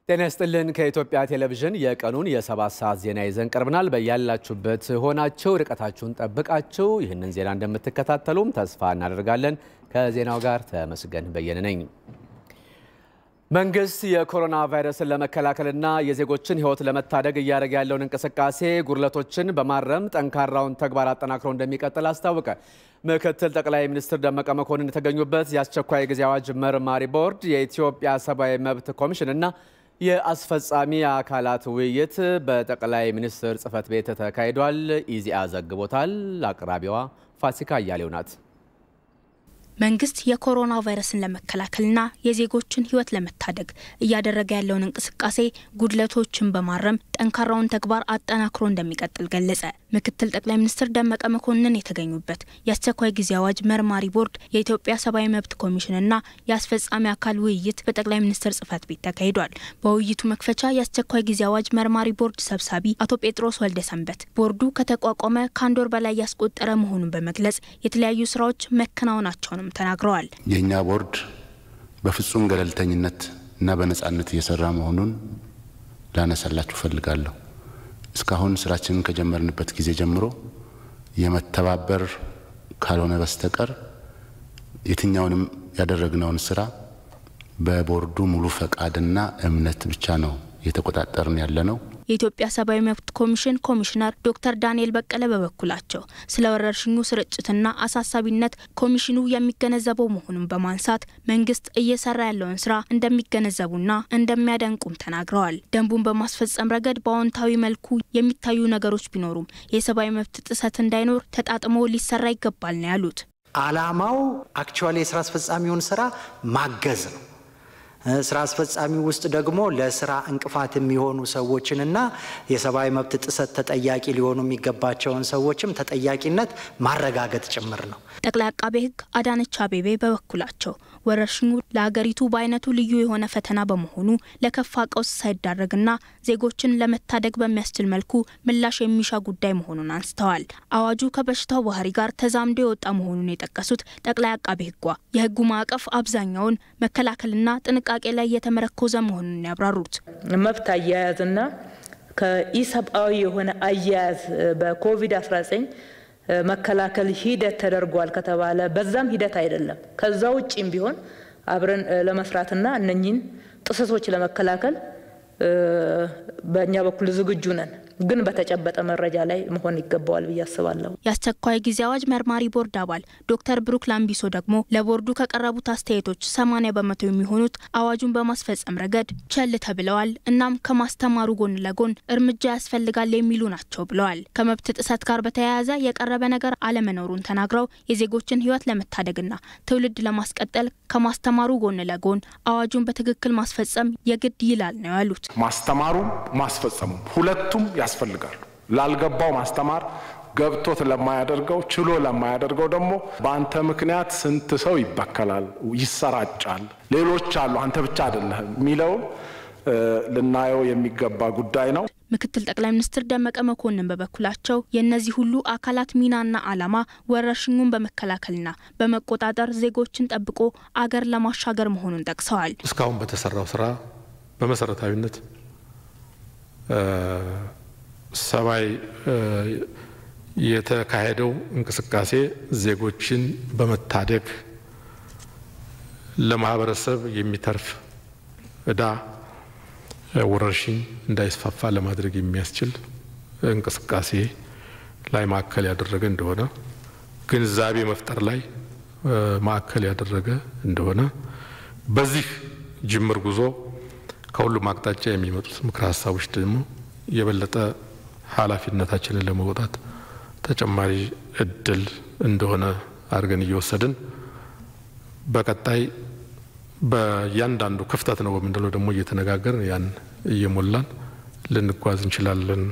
ጤና ይስጥልን ከኢትዮጵያ ቴሌቪዥን የቀኑን የ7 ሰዓት ዜና ይዘን ቀርበናል። በያላችሁበት ሆናችሁ ርቀታችሁን ጠብቃችሁ ይህንን ዜና እንደምትከታተሉም ተስፋ እናደርጋለን። ከዜናው ጋር ተመስገን በየነ ነኝ። መንግስት የኮሮና ቫይረስን ለመከላከልና የዜጎችን ሕይወት ለመታደግ እያደረገ ያለውን እንቅስቃሴ ጉድለቶችን በማረም ጠንካራውን ተግባር አጠናክሮ እንደሚቀጥል አስታወቀ። ምክትል ጠቅላይ ሚኒስትር ደመቀ መኮንን የተገኙበት የአስቸኳይ ጊዜ አዋጅ መርማሪ ቦርድ የኢትዮጵያ ሰብአዊ መብት ኮሚሽንና የአስፈጻሚ አካላት ውይይት በጠቅላይ ሚኒስትር ጽሕፈት ቤት ተካሂዷል። ኢዜአ ዘግቦታል። አቅራቢዋ ፋሲካ አያሌው ናት። መንግስት የኮሮና ቫይረስን ለመከላከልና የዜጎችን ሕይወት ለመታደግ እያደረገ ያለውን እንቅስቃሴ ጉድለቶችን በማረም ጠንካራውን ተግባር አጠናክሮ እንደሚቀጥል ገለጸ። ምክትል ጠቅላይ ሚኒስትር ደመቀ መኮንን የተገኙበት የአስቸኳይ ጊዜ አዋጅ መርማሪ ቦርድ የኢትዮጵያ ሰብአዊ መብት ኮሚሽንና የአስፈጻሚ አካል ውይይት በጠቅላይ ሚኒስትር ጽሕፈት ቤት ተካሂዷል። በውይይቱ መክፈቻ የአስቸኳይ ጊዜ አዋጅ መርማሪ ቦርድ ሰብሳቢ አቶ ጴጥሮስ ወልደሰንበት ቦርዱ ከተቋቋመ ከአንድ ወር በላይ ያስቆጠረ መሆኑን በመግለጽ የተለያዩ ስራዎች መከናወናቸውን ተናግረዋል። የኛ ቦርድ በፍጹም ገለልተኝነት እና በነጻነት እየሰራ መሆኑን ላነሳላችሁ ፈልጋለሁ። እስካሁን ስራችንን ከጀመርንበት ጊዜ ጀምሮ የመተባበር ካልሆነ በስተቀር የትኛውንም ያደረግነውን ስራ በቦርዱ ሙሉ ፈቃድና እምነት ብቻ ነው የተቆጣጠርን ያለነው። የኢትዮጵያ ሰብአዊ መብት ኮሚሽን ኮሚሽነር ዶክተር ዳንኤል በቀለ በበኩላቸው ስለ ወረርሽኙ ስርጭትና አሳሳቢነት ኮሚሽኑ የሚገነዘበው መሆኑን በማንሳት መንግስት እየሰራ ያለውን ስራ እንደሚገነዘቡና እንደሚያደንቁም ተናግረዋል። ደንቡን በማስፈጸም ረገድ በአዎንታዊ መልኩ የሚታዩ ነገሮች ቢኖሩም የሰብአዊ መብት ጥሰት እንዳይኖር ተጣጥሞ ሊሰራ ይገባል ነው ያሉት። ዓላማው አክቹዋሊ የስራ አስፈጻሚውን ስራ ማገዝ ነው። ስራ አስፈጻሚ ውስጥ ደግሞ ለስራ እንቅፋት የሚሆኑ ሰዎችንና የሰብአዊ መብት ጥሰት ተጠያቂ ሊሆኑ የሚገባቸውን ሰዎችም ተጠያቂነት ማረጋገጥ ጭምር ነው። ጠቅላይ አቃቤ ሕግ አዳነች አቤቤ በበኩላቸው ወረርሽኙ ለሀገሪቱ በአይነቱ ልዩ የሆነ ፈተና በመሆኑ ለከፋ ቀውስ ሳይዳረግና ዜጎችን ለመታደግ በሚያስችል መልኩ ምላሽ የሚሻ ጉዳይ መሆኑን አንስተዋል። አዋጁ ከበሽታው ባህሪ ጋር ተዛምዶ የወጣ መሆኑን የጠቀሱት ጠቅላይ አቃቤ ሕጓ የሕጉ ማዕቀፍ አብዛኛውን መከላከልና ጥንቃቄ ላይ የተመረኮዘ መሆኑን ያብራሩት መብት አያያዝና ከኢሰብአዊ የሆነ አያያዝ በኮቪድ-19 መከላከል ሂደት ተደርጓል ከተባለ በዛም ሂደት አይደለም ከዛ ውጪም ቢሆን አብረን ለመስራትና እነኚህን ጥሰቶች ለመከላከል በእኛ በኩል ዝግጁ ነን። ግን በተጨበጠ መረጃ ላይ መሆን ይገባዋል ብዬ አስባለሁ። የአስቸኳይ ጊዜ አዋጅ መርማሪ ቦርድ አባል ዶክተር ብሩክ ላምቢሶ ደግሞ ለቦርዱ ከቀረቡት አስተያየቶች 80% የሚሆኑት አዋጁን በማስፈጸም ረገድ ቸል ተብለዋል። እናም ከማስተማሩ ጎን ለጎን እርምጃ ያስፈልጋል የሚሉ ናቸው ብለዋል። ከመብት ጥሰት ጋር በተያያዘ የቀረበ ነገር አለመኖሩን ተናግረው የዜጎችን ሕይወት ለመታደግና ትውልድ ለማስቀጠል ከማስተማሩ ጎን ለጎን አዋጁን በትክክል ማስፈጸም የግድ ይላል ነው ያሉት። ማስተማሩ ማስፈጸሙ ሁለቱም ያስፈልጋሉ። ላልገባው ማስተማር ገብቶት ለማያደርገው ችሎ ለማያደርገው ደግሞ በአንተ ምክንያት ስንት ሰው ይበከላል፣ ይሰራጫል፣ ሌሎች አሉ አንተ ብቻ አይደለህም ሚለው ልናየው የሚገባ ጉዳይ ነው። ምክትል ጠቅላይ ሚኒስትር ደመቀ መኮንን በበኩላቸው የነዚህ ሁሉ አካላት ሚናና ዓላማ ወረርሽኙን በመከላከልና በመቆጣጠር ዜጎችን ጠብቆ አገር ለማሻገር መሆኑን ጠቅሰዋል። እስካሁን በተሰራው ስራ በመሰረታዊነት ሰባይ የተካሄደው እንቅስቃሴ ዜጎችን በመታደግ ለማህበረሰብ የሚተርፍ እዳ ወረርሽኝ እንዳይስፋፋ ለማድረግ የሚያስችል እንቅስቃሴ ላይ ማዕከል ያደረገ እንደሆነ ግንዛቤ መፍጠር ላይ ማዕከል ያደረገ እንደሆነ በዚህ ጅምር ጉዞ ከሁሉም አቅጣጫ የሚመጡት ምክረ ሀሳቦች ደግሞ የበለጠ ኃላፊነታችንን ለመወጣት ተጨማሪ እድል እንደሆነ አድርገን እየወሰድን በቀጣይ በእያንዳንዱ ክፍተት ነው በምንድነው ደግሞ እየተነጋገርን ያን እየሞላን ልንጓዝ እንችላለን።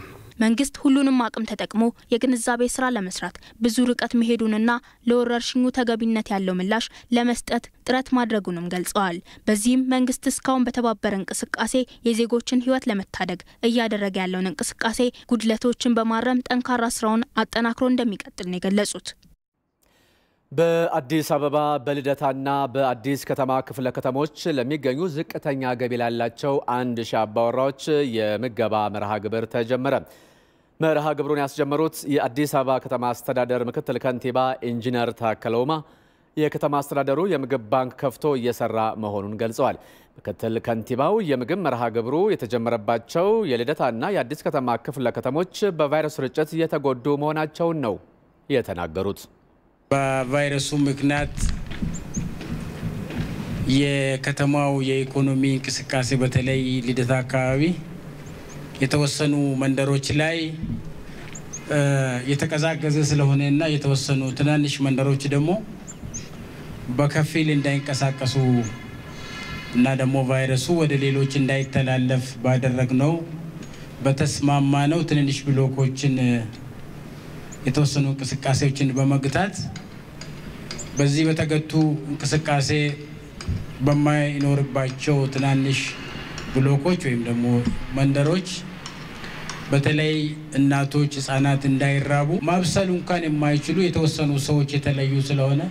መንግስት ሁሉንም አቅም ተጠቅሞ የግንዛቤ ስራ ለመስራት ብዙ ርቀት መሄዱንና ለወረርሽኙ ተገቢነት ያለው ምላሽ ለመስጠት ጥረት ማድረጉንም ገልጸዋል። በዚህም መንግስት እስካሁን በተባበረ እንቅስቃሴ የዜጎችን ሕይወት ለመታደግ እያደረገ ያለውን እንቅስቃሴ ጉድለቶችን በማረም ጠንካራ ስራውን አጠናክሮ እንደሚቀጥል ነው የገለጹት። በአዲስ አበባ በልደታና በአዲስ ከተማ ክፍለ ከተሞች ለሚገኙ ዝቅተኛ ገቢ ላላቸው 1000 አባወራዎች የምገባ መርሃ ግብር ተጀመረ። መርሃ ግብሩን ያስጀመሩት የአዲስ አበባ ከተማ አስተዳደር ምክትል ከንቲባ ኢንጂነር ታከለ ኡማ የከተማ አስተዳደሩ የምግብ ባንክ ከፍቶ እየሰራ መሆኑን ገልጸዋል። ምክትል ከንቲባው የምግብ መርሃ ግብሩ የተጀመረባቸው የልደታና የአዲስ ከተማ ክፍለ ከተሞች በቫይረስ ስርጭት እየተጎዱ መሆናቸውን ነው የተናገሩት። በቫይረሱ ምክንያት የከተማው የኢኮኖሚ እንቅስቃሴ በተለይ ልደታ አካባቢ የተወሰኑ መንደሮች ላይ የተቀዛቀዘ ስለሆነና የተወሰኑ ትናንሽ መንደሮች ደግሞ በከፊል እንዳይንቀሳቀሱ እና ደግሞ ቫይረሱ ወደ ሌሎች እንዳይተላለፍ ባደረግነው በተስማማነው ትንንሽ ብሎኮችን የተወሰኑ እንቅስቃሴዎችን በመግታት በዚህ በተገቱ እንቅስቃሴ በማይኖርባቸው ትናንሽ ብሎኮች ወይም ደግሞ መንደሮች በተለይ እናቶች ህፃናት እንዳይራቡ ማብሰል እንኳን የማይችሉ የተወሰኑ ሰዎች የተለዩ ስለሆነ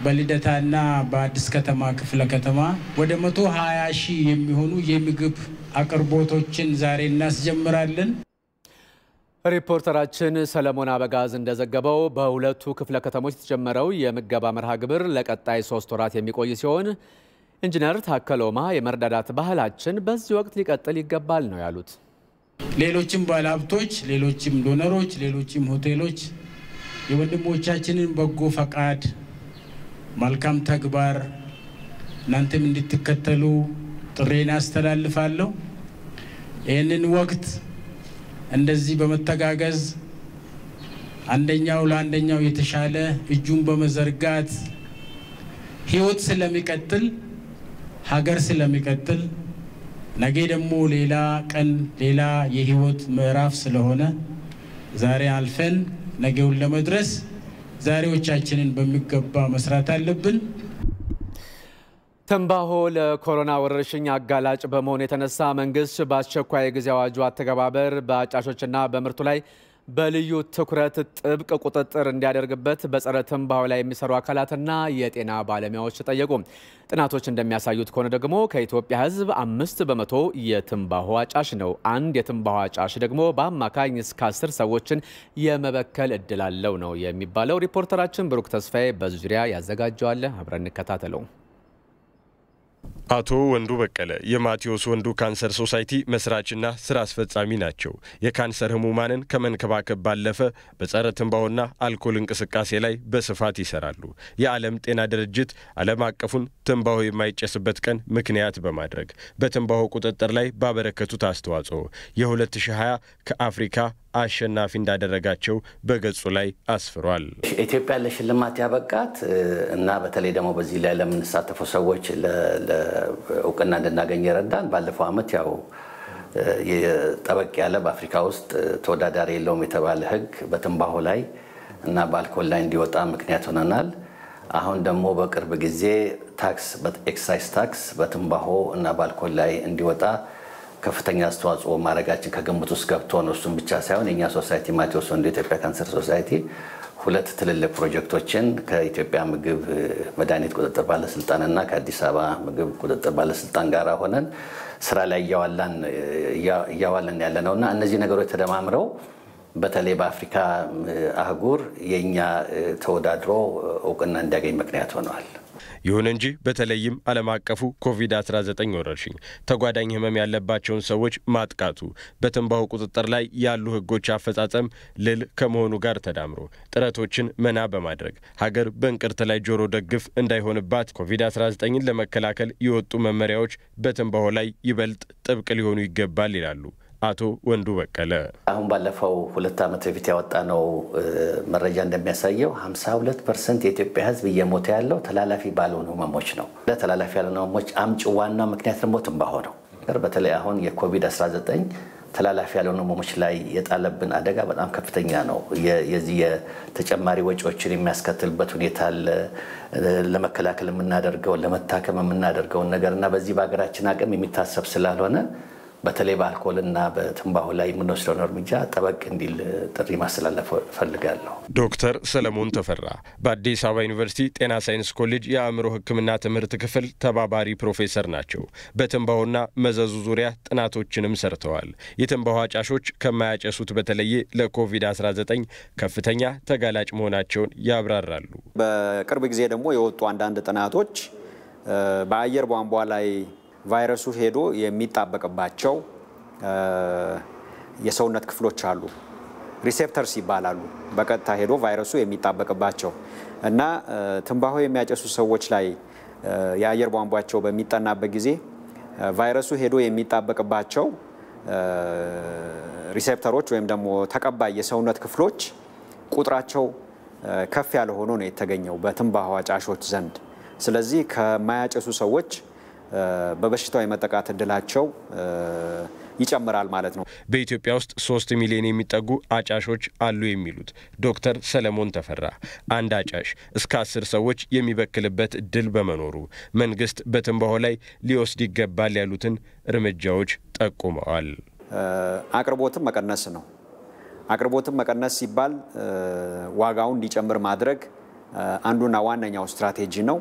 በልደታና በአዲስ ከተማ ክፍለ ከተማ ወደ 120 ሺህ የሚሆኑ የምግብ አቅርቦቶችን ዛሬ እናስጀምራለን። ሪፖርተራችን ሰለሞን አበጋዝ እንደዘገበው በሁለቱ ክፍለ ከተሞች የተጀመረው የምገባ መርሃ ግብር ለቀጣይ 3 ወራት የሚቆይ ሲሆን ኢንጂነር ታከለ ኡማ የመርዳዳት ባህላችን በዚህ ወቅት ሊቀጥል ይገባል ነው ያሉት። ሌሎችም ባለሀብቶች፣ ሌሎችም ዶነሮች፣ ሌሎችም ሆቴሎች የወንድሞቻችንን በጎ ፈቃድ መልካም ተግባር እናንተም እንድትከተሉ ጥሬን አስተላልፋለሁ። ይህንን ወቅት እንደዚህ በመተጋገዝ አንደኛው ለአንደኛው የተሻለ እጁን በመዘርጋት ህይወት ስለሚቀጥል ሀገር ስለሚቀጥል ነገ ደግሞ ሌላ ቀን ሌላ የህይወት ምዕራፍ ስለሆነ ዛሬ አልፈን ነገውን ለመድረስ ዛሬዎቻችንን በሚገባ መስራት አለብን። ትንባሆ ለኮሮና ወረርሽኝ አጋላጭ በመሆኑ የተነሳ መንግስት በአስቸኳይ ጊዜ አዋጁ አተገባበር በአጫሾችና በምርቱ ላይ በልዩ ትኩረት ጥብቅ ቁጥጥር እንዲያደርግበት በጸረ ትንባሆ ላይ የሚሰሩ አካላትና የጤና ባለሙያዎች ጠየቁ። ጥናቶች እንደሚያሳዩት ከሆነ ደግሞ ከኢትዮጵያ ሕዝብ 5% የትንባሆ አጫሽ ነው። አንድ የትንባሆ አጫሽ ደግሞ በአማካኝ እስከ 10 ሰዎችን የመበከል እድል አለው ነው የሚባለው። ሪፖርተራችን ብሩክ ተስፋዬ በዙሪያ ያዘጋጀዋል። አብረን እንከታተለው። አቶ ወንዱ በቀለ የማቴዎስ ወንዱ ካንሰር ሶሳይቲ መስራችና ስራ አስፈጻሚ ናቸው። የካንሰር ህሙማንን ከመንከባከብ ባለፈ በጸረ ትንባሆና አልኮል እንቅስቃሴ ላይ በስፋት ይሰራሉ። የዓለም ጤና ድርጅት ዓለም አቀፉን ትንባሆ የማይጨስበት ቀን ምክንያት በማድረግ በትንባሆ ቁጥጥር ላይ ባበረከቱት አስተዋጽኦ የ2020 ከአፍሪካ አሸናፊ እንዳደረጋቸው በገጹ ላይ አስፍሯል። ኢትዮጵያ ለሽልማት ያበቃት እና በተለይ ደግሞ በዚህ ላይ ለምንሳተፉ ሰዎች ለእውቅና እንድናገኝ ይረዳን ባለፈው ዓመት ያው የጠበቅ ያለ በአፍሪካ ውስጥ ተወዳዳሪ የለውም የተባለ ህግ በትንባሆ ላይ እና በአልኮል ላይ እንዲወጣ ምክንያት ሆነናል። አሁን ደግሞ በቅርብ ጊዜ ታክስ በኤክሳይዝ ታክስ በትንባሆ እና በአልኮል ላይ እንዲወጣ ከፍተኛ አስተዋጽኦ ማድረጋችን ከግምት ውስጥ ገብቶ ነው። እሱም ብቻ ሳይሆን የኛ ሶሳይቲ ማቴዎስ ወንዱ ኢትዮጵያ ካንሰር ሶሳይቲ 2 ትልልቅ ፕሮጀክቶችን ከኢትዮጵያ ምግብ መድኃኒት ቁጥጥር ባለስልጣንና ከአዲስ አበባ ምግብ ቁጥጥር ባለስልጣን ጋር ሆነን ስራ ላይ እያዋለን ያለነውና እነዚህ ነገሮች ተደማምረው በተለይ በአፍሪካ አህጉር የኛ ተወዳድሮ እውቅና እንዲያገኝ ምክንያት ሆነዋል። ይሁን እንጂ በተለይም ዓለም አቀፉ ኮቪድ-19 ወረርሽኝ ተጓዳኝ ህመም ያለባቸውን ሰዎች ማጥቃቱ በትንባሆ ቁጥጥር ላይ ያሉ ህጎች አፈጻጸም ልል ከመሆኑ ጋር ተዳምሮ ጥረቶችን መና በማድረግ ሀገር በእንቅርት ላይ ጆሮ ደግፍ እንዳይሆንባት ኮቪድ-19ን ለመከላከል የወጡ መመሪያዎች በትንባሆ ላይ ይበልጥ ጥብቅ ሊሆኑ ይገባል ይላሉ አቶ ወንዱ በቀለ። አሁን ባለፈው 2 ዓመት በፊት ያወጣነው መረጃ እንደሚያሳየው 52% የኢትዮጵያ ህዝብ እየሞተ ያለው ተላላፊ ባልሆኑ ህመሞች ነው። ለተላላፊ ያልሆኑ ህመሞች አምጪ ዋናው ምክንያት ደግሞ ትንባሆ ነው። በተለይ አሁን የኮቪድ-19 ተላላፊ ያልሆኑ ህመሞች ላይ የጣለብን አደጋ በጣም ከፍተኛ ነው። የዚህ የተጨማሪ ወጪዎችን የሚያስከትልበት ሁኔታ ለመከላከል የምናደርገው ለመታከም የምናደርገው ነገርና በዚህ በሀገራችን አቅም የሚታሰብ ስላልሆነ በተለይ በአልኮልና በትንባሆ ላይ የምንወስደውን እርምጃ ጠበቅ እንዲል ጥሪ ማስተላለፍ ፈልጋለሁ። ዶክተር ሰለሞን ተፈራ በአዲስ አበባ ዩኒቨርሲቲ ጤና ሳይንስ ኮሌጅ የአእምሮ ሕክምና ትምህርት ክፍል ተባባሪ ፕሮፌሰር ናቸው። በትንባሆና መዘዙ ዙሪያ ጥናቶችንም ሰርተዋል። የትንባሆ አጫሾች ከማያጨሱት በተለየ ለኮቪድ-19 ከፍተኛ ተጋላጭ መሆናቸውን ያብራራሉ። በቅርብ ጊዜ ደግሞ የወጡ አንዳንድ ጥናቶች በአየር ቧንቧ ላይ ቫይረሱ ሄዶ የሚጣበቅባቸው የሰውነት ክፍሎች አሉ። ሪሴፕተርስ ይባላሉ። በቀጥታ ሄዶ ቫይረሱ የሚጣበቅባቸው እና ትንባሆ የሚያጨሱ ሰዎች ላይ የአየር ቧንቧቸው በሚጠናበት ጊዜ ቫይረሱ ሄዶ የሚጣበቅባቸው ሪሴፕተሮች ወይም ደግሞ ተቀባይ የሰውነት ክፍሎች ቁጥራቸው ከፍ ያለ ሆኖ ነው የተገኘው በትንባሆ አጫሾች ዘንድ። ስለዚህ ከማያጨሱ ሰዎች በበሽታው የመጠቃት እድላቸው ይጨምራል ማለት ነው። በኢትዮጵያ ውስጥ 3 ሚሊዮን የሚጠጉ አጫሾች አሉ የሚሉት ዶክተር ሰለሞን ተፈራ አንድ አጫሽ እስከ 10 ሰዎች የሚበክልበት እድል በመኖሩ መንግስት በትንባሆ ላይ ሊወስድ ይገባል ያሉትን እርምጃዎች ጠቁመዋል። አቅርቦትን መቀነስ ነው። አቅርቦትን መቀነስ ሲባል ዋጋውን እንዲጨምር ማድረግ አንዱና ዋነኛው ስትራቴጂ ነው።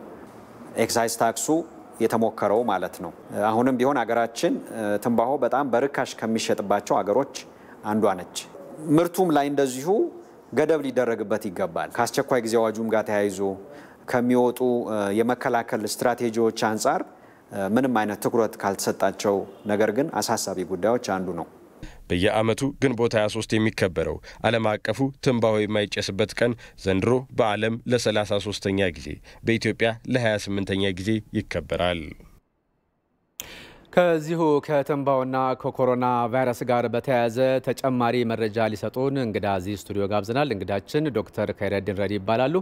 ኤክሳይዝ ታክሱ የተሞከረው ማለት ነው። አሁንም ቢሆን ሀገራችን ትንባሆ በጣም በርካሽ ከሚሸጥባቸው ሀገሮች አንዷ ነች። ምርቱም ላይ እንደዚሁ ገደብ ሊደረግበት ይገባል። ከአስቸኳይ ጊዜ አዋጁም ጋር ተያይዞ ከሚወጡ የመከላከል ስትራቴጂዎች አንጻር ምንም አይነት ትኩረት ካልተሰጣቸው ነገር ግን አሳሳቢ ጉዳዮች አንዱ ነው። በየዓመቱ ግንቦት 23 የሚከበረው ዓለም አቀፉ ትንባሆ የማይጨስበት ቀን ዘንድሮ በዓለም ለ33ኛ ጊዜ በኢትዮጵያ ለ28ኛ ጊዜ ይከበራል። ከዚሁ ከትንባሆና ከኮሮና ቫይረስ ጋር በተያያዘ ተጨማሪ መረጃ ሊሰጡን እንግዳ እዚህ ስቱዲዮ ጋብዘናል። እንግዳችን ዶክተር ከይረዲን ረዲ ይባላሉ።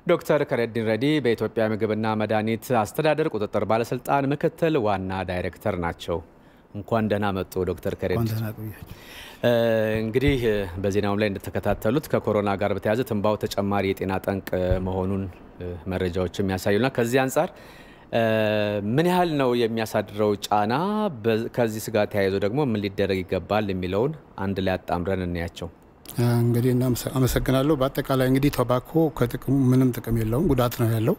ዶክተር ከይረዲን ረዲ በኢትዮጵያ ምግብና መድኃኒት አስተዳደር ቁጥጥር ባለስልጣን ምክትል ዋና ዳይሬክተር ናቸው። እንኳን ደህና መጡ ዶክተር ከይረዲን። እንግዲህ በዜናው ላይ እንደተከታተሉት ከኮሮና ጋር በተያያዘ ትንባሆ ተጨማሪ የጤና ጠንቅ መሆኑን መረጃዎች የሚያሳዩና ከዚህ አንጻር ምን ያህል ነው የሚያሳድረው ጫና፣ ከዚህ ስጋት ተያይዞ ደግሞ ምን ሊደረግ ይገባል የሚለውን አንድ ላይ አጣምረን እናያቸው። እንግዲህ አመሰግናለሁ። በአጠቃላይ እንግዲህ ቶባኮ ከጥቅሙ ምንም ጥቅም የለውም፣ ጉዳት ነው ያለው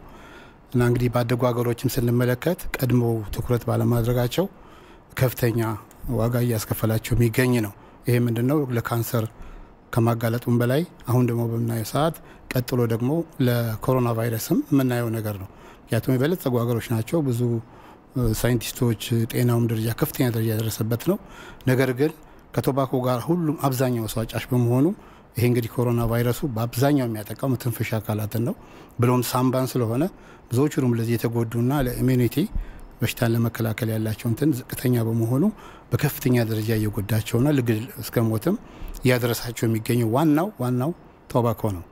እና እንግዲህ ባደጉ ሀገሮችም ስንመለከት ቀድሞ ትኩረት ባለማድረጋቸው ከፍተኛ ዋጋ እያስከፈላቸው የሚገኝ ነው። ይሄ ምንድነው? ለካንሰር ከማጋለጡም በላይ አሁን ደግሞ በምናየው ሰዓት ቀጥሎ ደግሞ ለኮሮና ቫይረስም የምናየው ነገር ነው። ምክንያቱም የበለጸጉ ሀገሮች ናቸው። ብዙ ሳይንቲስቶች ጤናውም ደረጃ ከፍተኛ ደረጃ ያደረሰበት ነው። ነገር ግን ከቶባኮ ጋር ሁሉም አብዛኛው ሰው አጫሽ በመሆኑ ይሄ እንግዲህ ኮሮና ቫይረሱ በአብዛኛው የሚያጠቃው መተንፈሻ አካላትን ነው፣ ብሎም ሳምባን ስለሆነ ብዙዎቹም ለዚህ የተጎዱና ለኢሚዩኒቲ በሽታን ለመከላከል ያላቸው እንትን ዝቅተኛ በመሆኑ በከፍተኛ ደረጃ እየጎዳቸውና ልግል እስከ ሞትም እያደረሳቸው የሚገኘው ዋናው ቶባኮ ነው።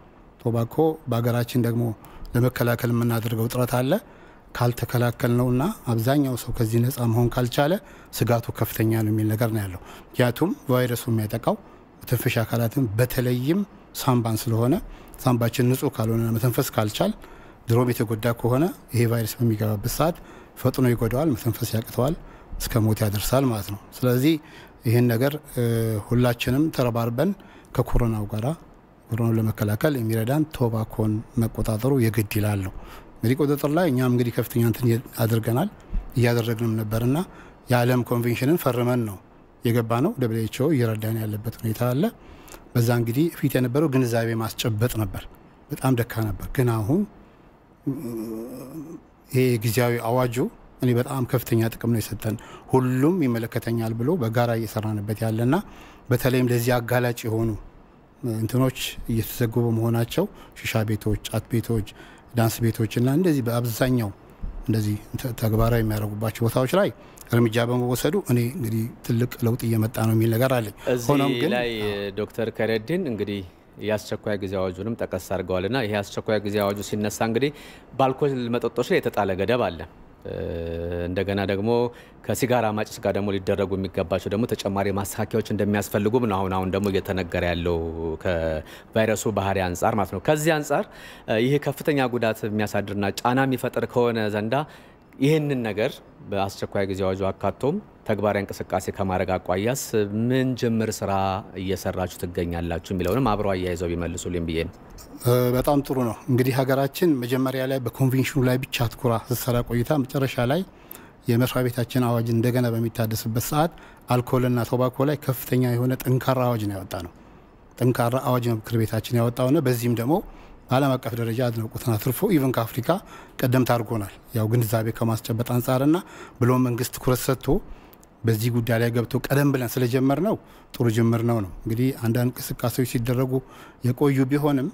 ቶባኮ በሀገራችን ደግሞ ለመከላከል የምናደርገው ጥረት አለ። ካልተከላከል ነውና አብዛኛው ሰው ከዚህ ነፃ መሆን ካልቻለ ስጋቱ ከፍተኛ ነው የሚል ነገር ነው ያለው። ምክንያቱም ቫይረሱ የሚያጠቃው መተንፈሻ አካላትን በተለይም ሳምባን ስለሆነ ሳምባችን ንጹህ ካልሆነ መተንፈስ ካልቻል ድሮም የተጎዳ ከሆነ ይሄ ቫይረስ በሚገባበት ሰዓት ፈጥኖ ይጎዳዋል፣ መተንፈስ ያቅተዋል፣ እስከ ሞት ያደርሳል ማለት ነው። ስለዚህ ይህን ነገር ሁላችንም ተረባርበን ከኮሮናው ጋራ ኮሮናውን ለመከላከል የሚረዳን ቶባኮን መቆጣጠሩ የግድ ይላል ነው። እንግዲህ ቁጥጥር ላይ እኛም እንግዲህ ከፍተኛ እንትን አድርገናል እያደረግንም ነበርና የዓለም ኮንቬንሽንን ፈርመን ነው የገባ ነው። WHO እየረዳን ያለበት ሁኔታ አለ። በዛ እንግዲህ ፊት የነበረው ግንዛቤ ማስጨበጥ ነበር፣ በጣም ደካ ነበር። ግን አሁን ይሄ ጊዜያዊ አዋጁ እኔ በጣም ከፍተኛ ጥቅም ነው የሰጠን። ሁሉም ይመለከተኛል ብሎ በጋራ እየሰራንበት ያለና በተለይም ለዚህ አጋላጭ የሆኑ እንትኖች እየተዘጉ በመሆናቸው ሺሻ ቤቶች፣ ጫት ቤቶች፣ ዳንስ ቤቶችና እንደዚህ በአብዛኛው እንደዚህ ተግባራዊ የሚያደርጉባቸው ቦታዎች ላይ እርምጃ በመወሰዱ እኔ እንግዲህ ትልቅ ለውጥ እየመጣ ነው የሚል ነገር አለኝ። ሆኖም ግን ላይ ዶክተር ከይረዲን እንግዲህ የአስቸኳይ ጊዜ አዋጁንም ጠቀስ አድርገዋልና ይሄ አስቸኳይ ጊዜ አዋጁ ሲነሳ እንግዲህ በአልኮል መጠጦች ላይ የተጣለ ገደብ አለ። እንደገና ደግሞ ከሲጋራ ማጭስ ጋር ደግሞ ሊደረጉ የሚገባቸው ደግሞ ተጨማሪ ማስተካከያዎች እንደሚያስፈልጉም ነው አሁን ደግሞ እየተነገረ ያለው ከቫይረሱ ባህሪ አንጻር ማለት ነው። ከዚህ አንጻር ይሄ ከፍተኛ ጉዳት የሚያሳድርና ጫና የሚፈጥር ከሆነ ዘንዳ ይህንን ነገር በአስቸኳይ ጊዜ አዋጁ አካቶም ተግባራዊ እንቅስቃሴ ከማድረግ አቋያስ ምን ጅምር ስራ እየሰራችሁ ትገኛላችሁ የሚለውንም አብረው አያይዘው ቢመልሱልኝ ብዬ ነው። በጣም ጥሩ ነው። እንግዲህ ሀገራችን መጀመሪያ ላይ በኮንቬንሽኑ ላይ ብቻ አትኩራ ስትሰራ ቆይታ መጨረሻ ላይ የመስሪያ ቤታችን አዋጅ እንደገና በሚታደስበት ሰዓት አልኮልና ቶባኮ ላይ ከፍተኛ የሆነ ጠንካራ አዋጅ ነው ያወጣ ነው። ጠንካራ አዋጅ ነው ምክር ቤታችን ያወጣው ነው። በዚህም ደግሞ ዓለም አቀፍ ደረጃ አድናቆትን አትርፎ ኢቨን ከአፍሪካ ቀደምት አድርጎናል። ያው ግንዛቤ ከማስጨበጥ አንጻርና ብሎ መንግስት ትኩረት ሰጥቶ በዚህ ጉዳይ ላይ ገብቶ ቀደም ብለን ስለጀመር ነው ጥሩ ጅምር ነው። እንግዲህ አንዳንድ እንቅስቃሴዎች ሲደረጉ የቆዩ ቢሆንም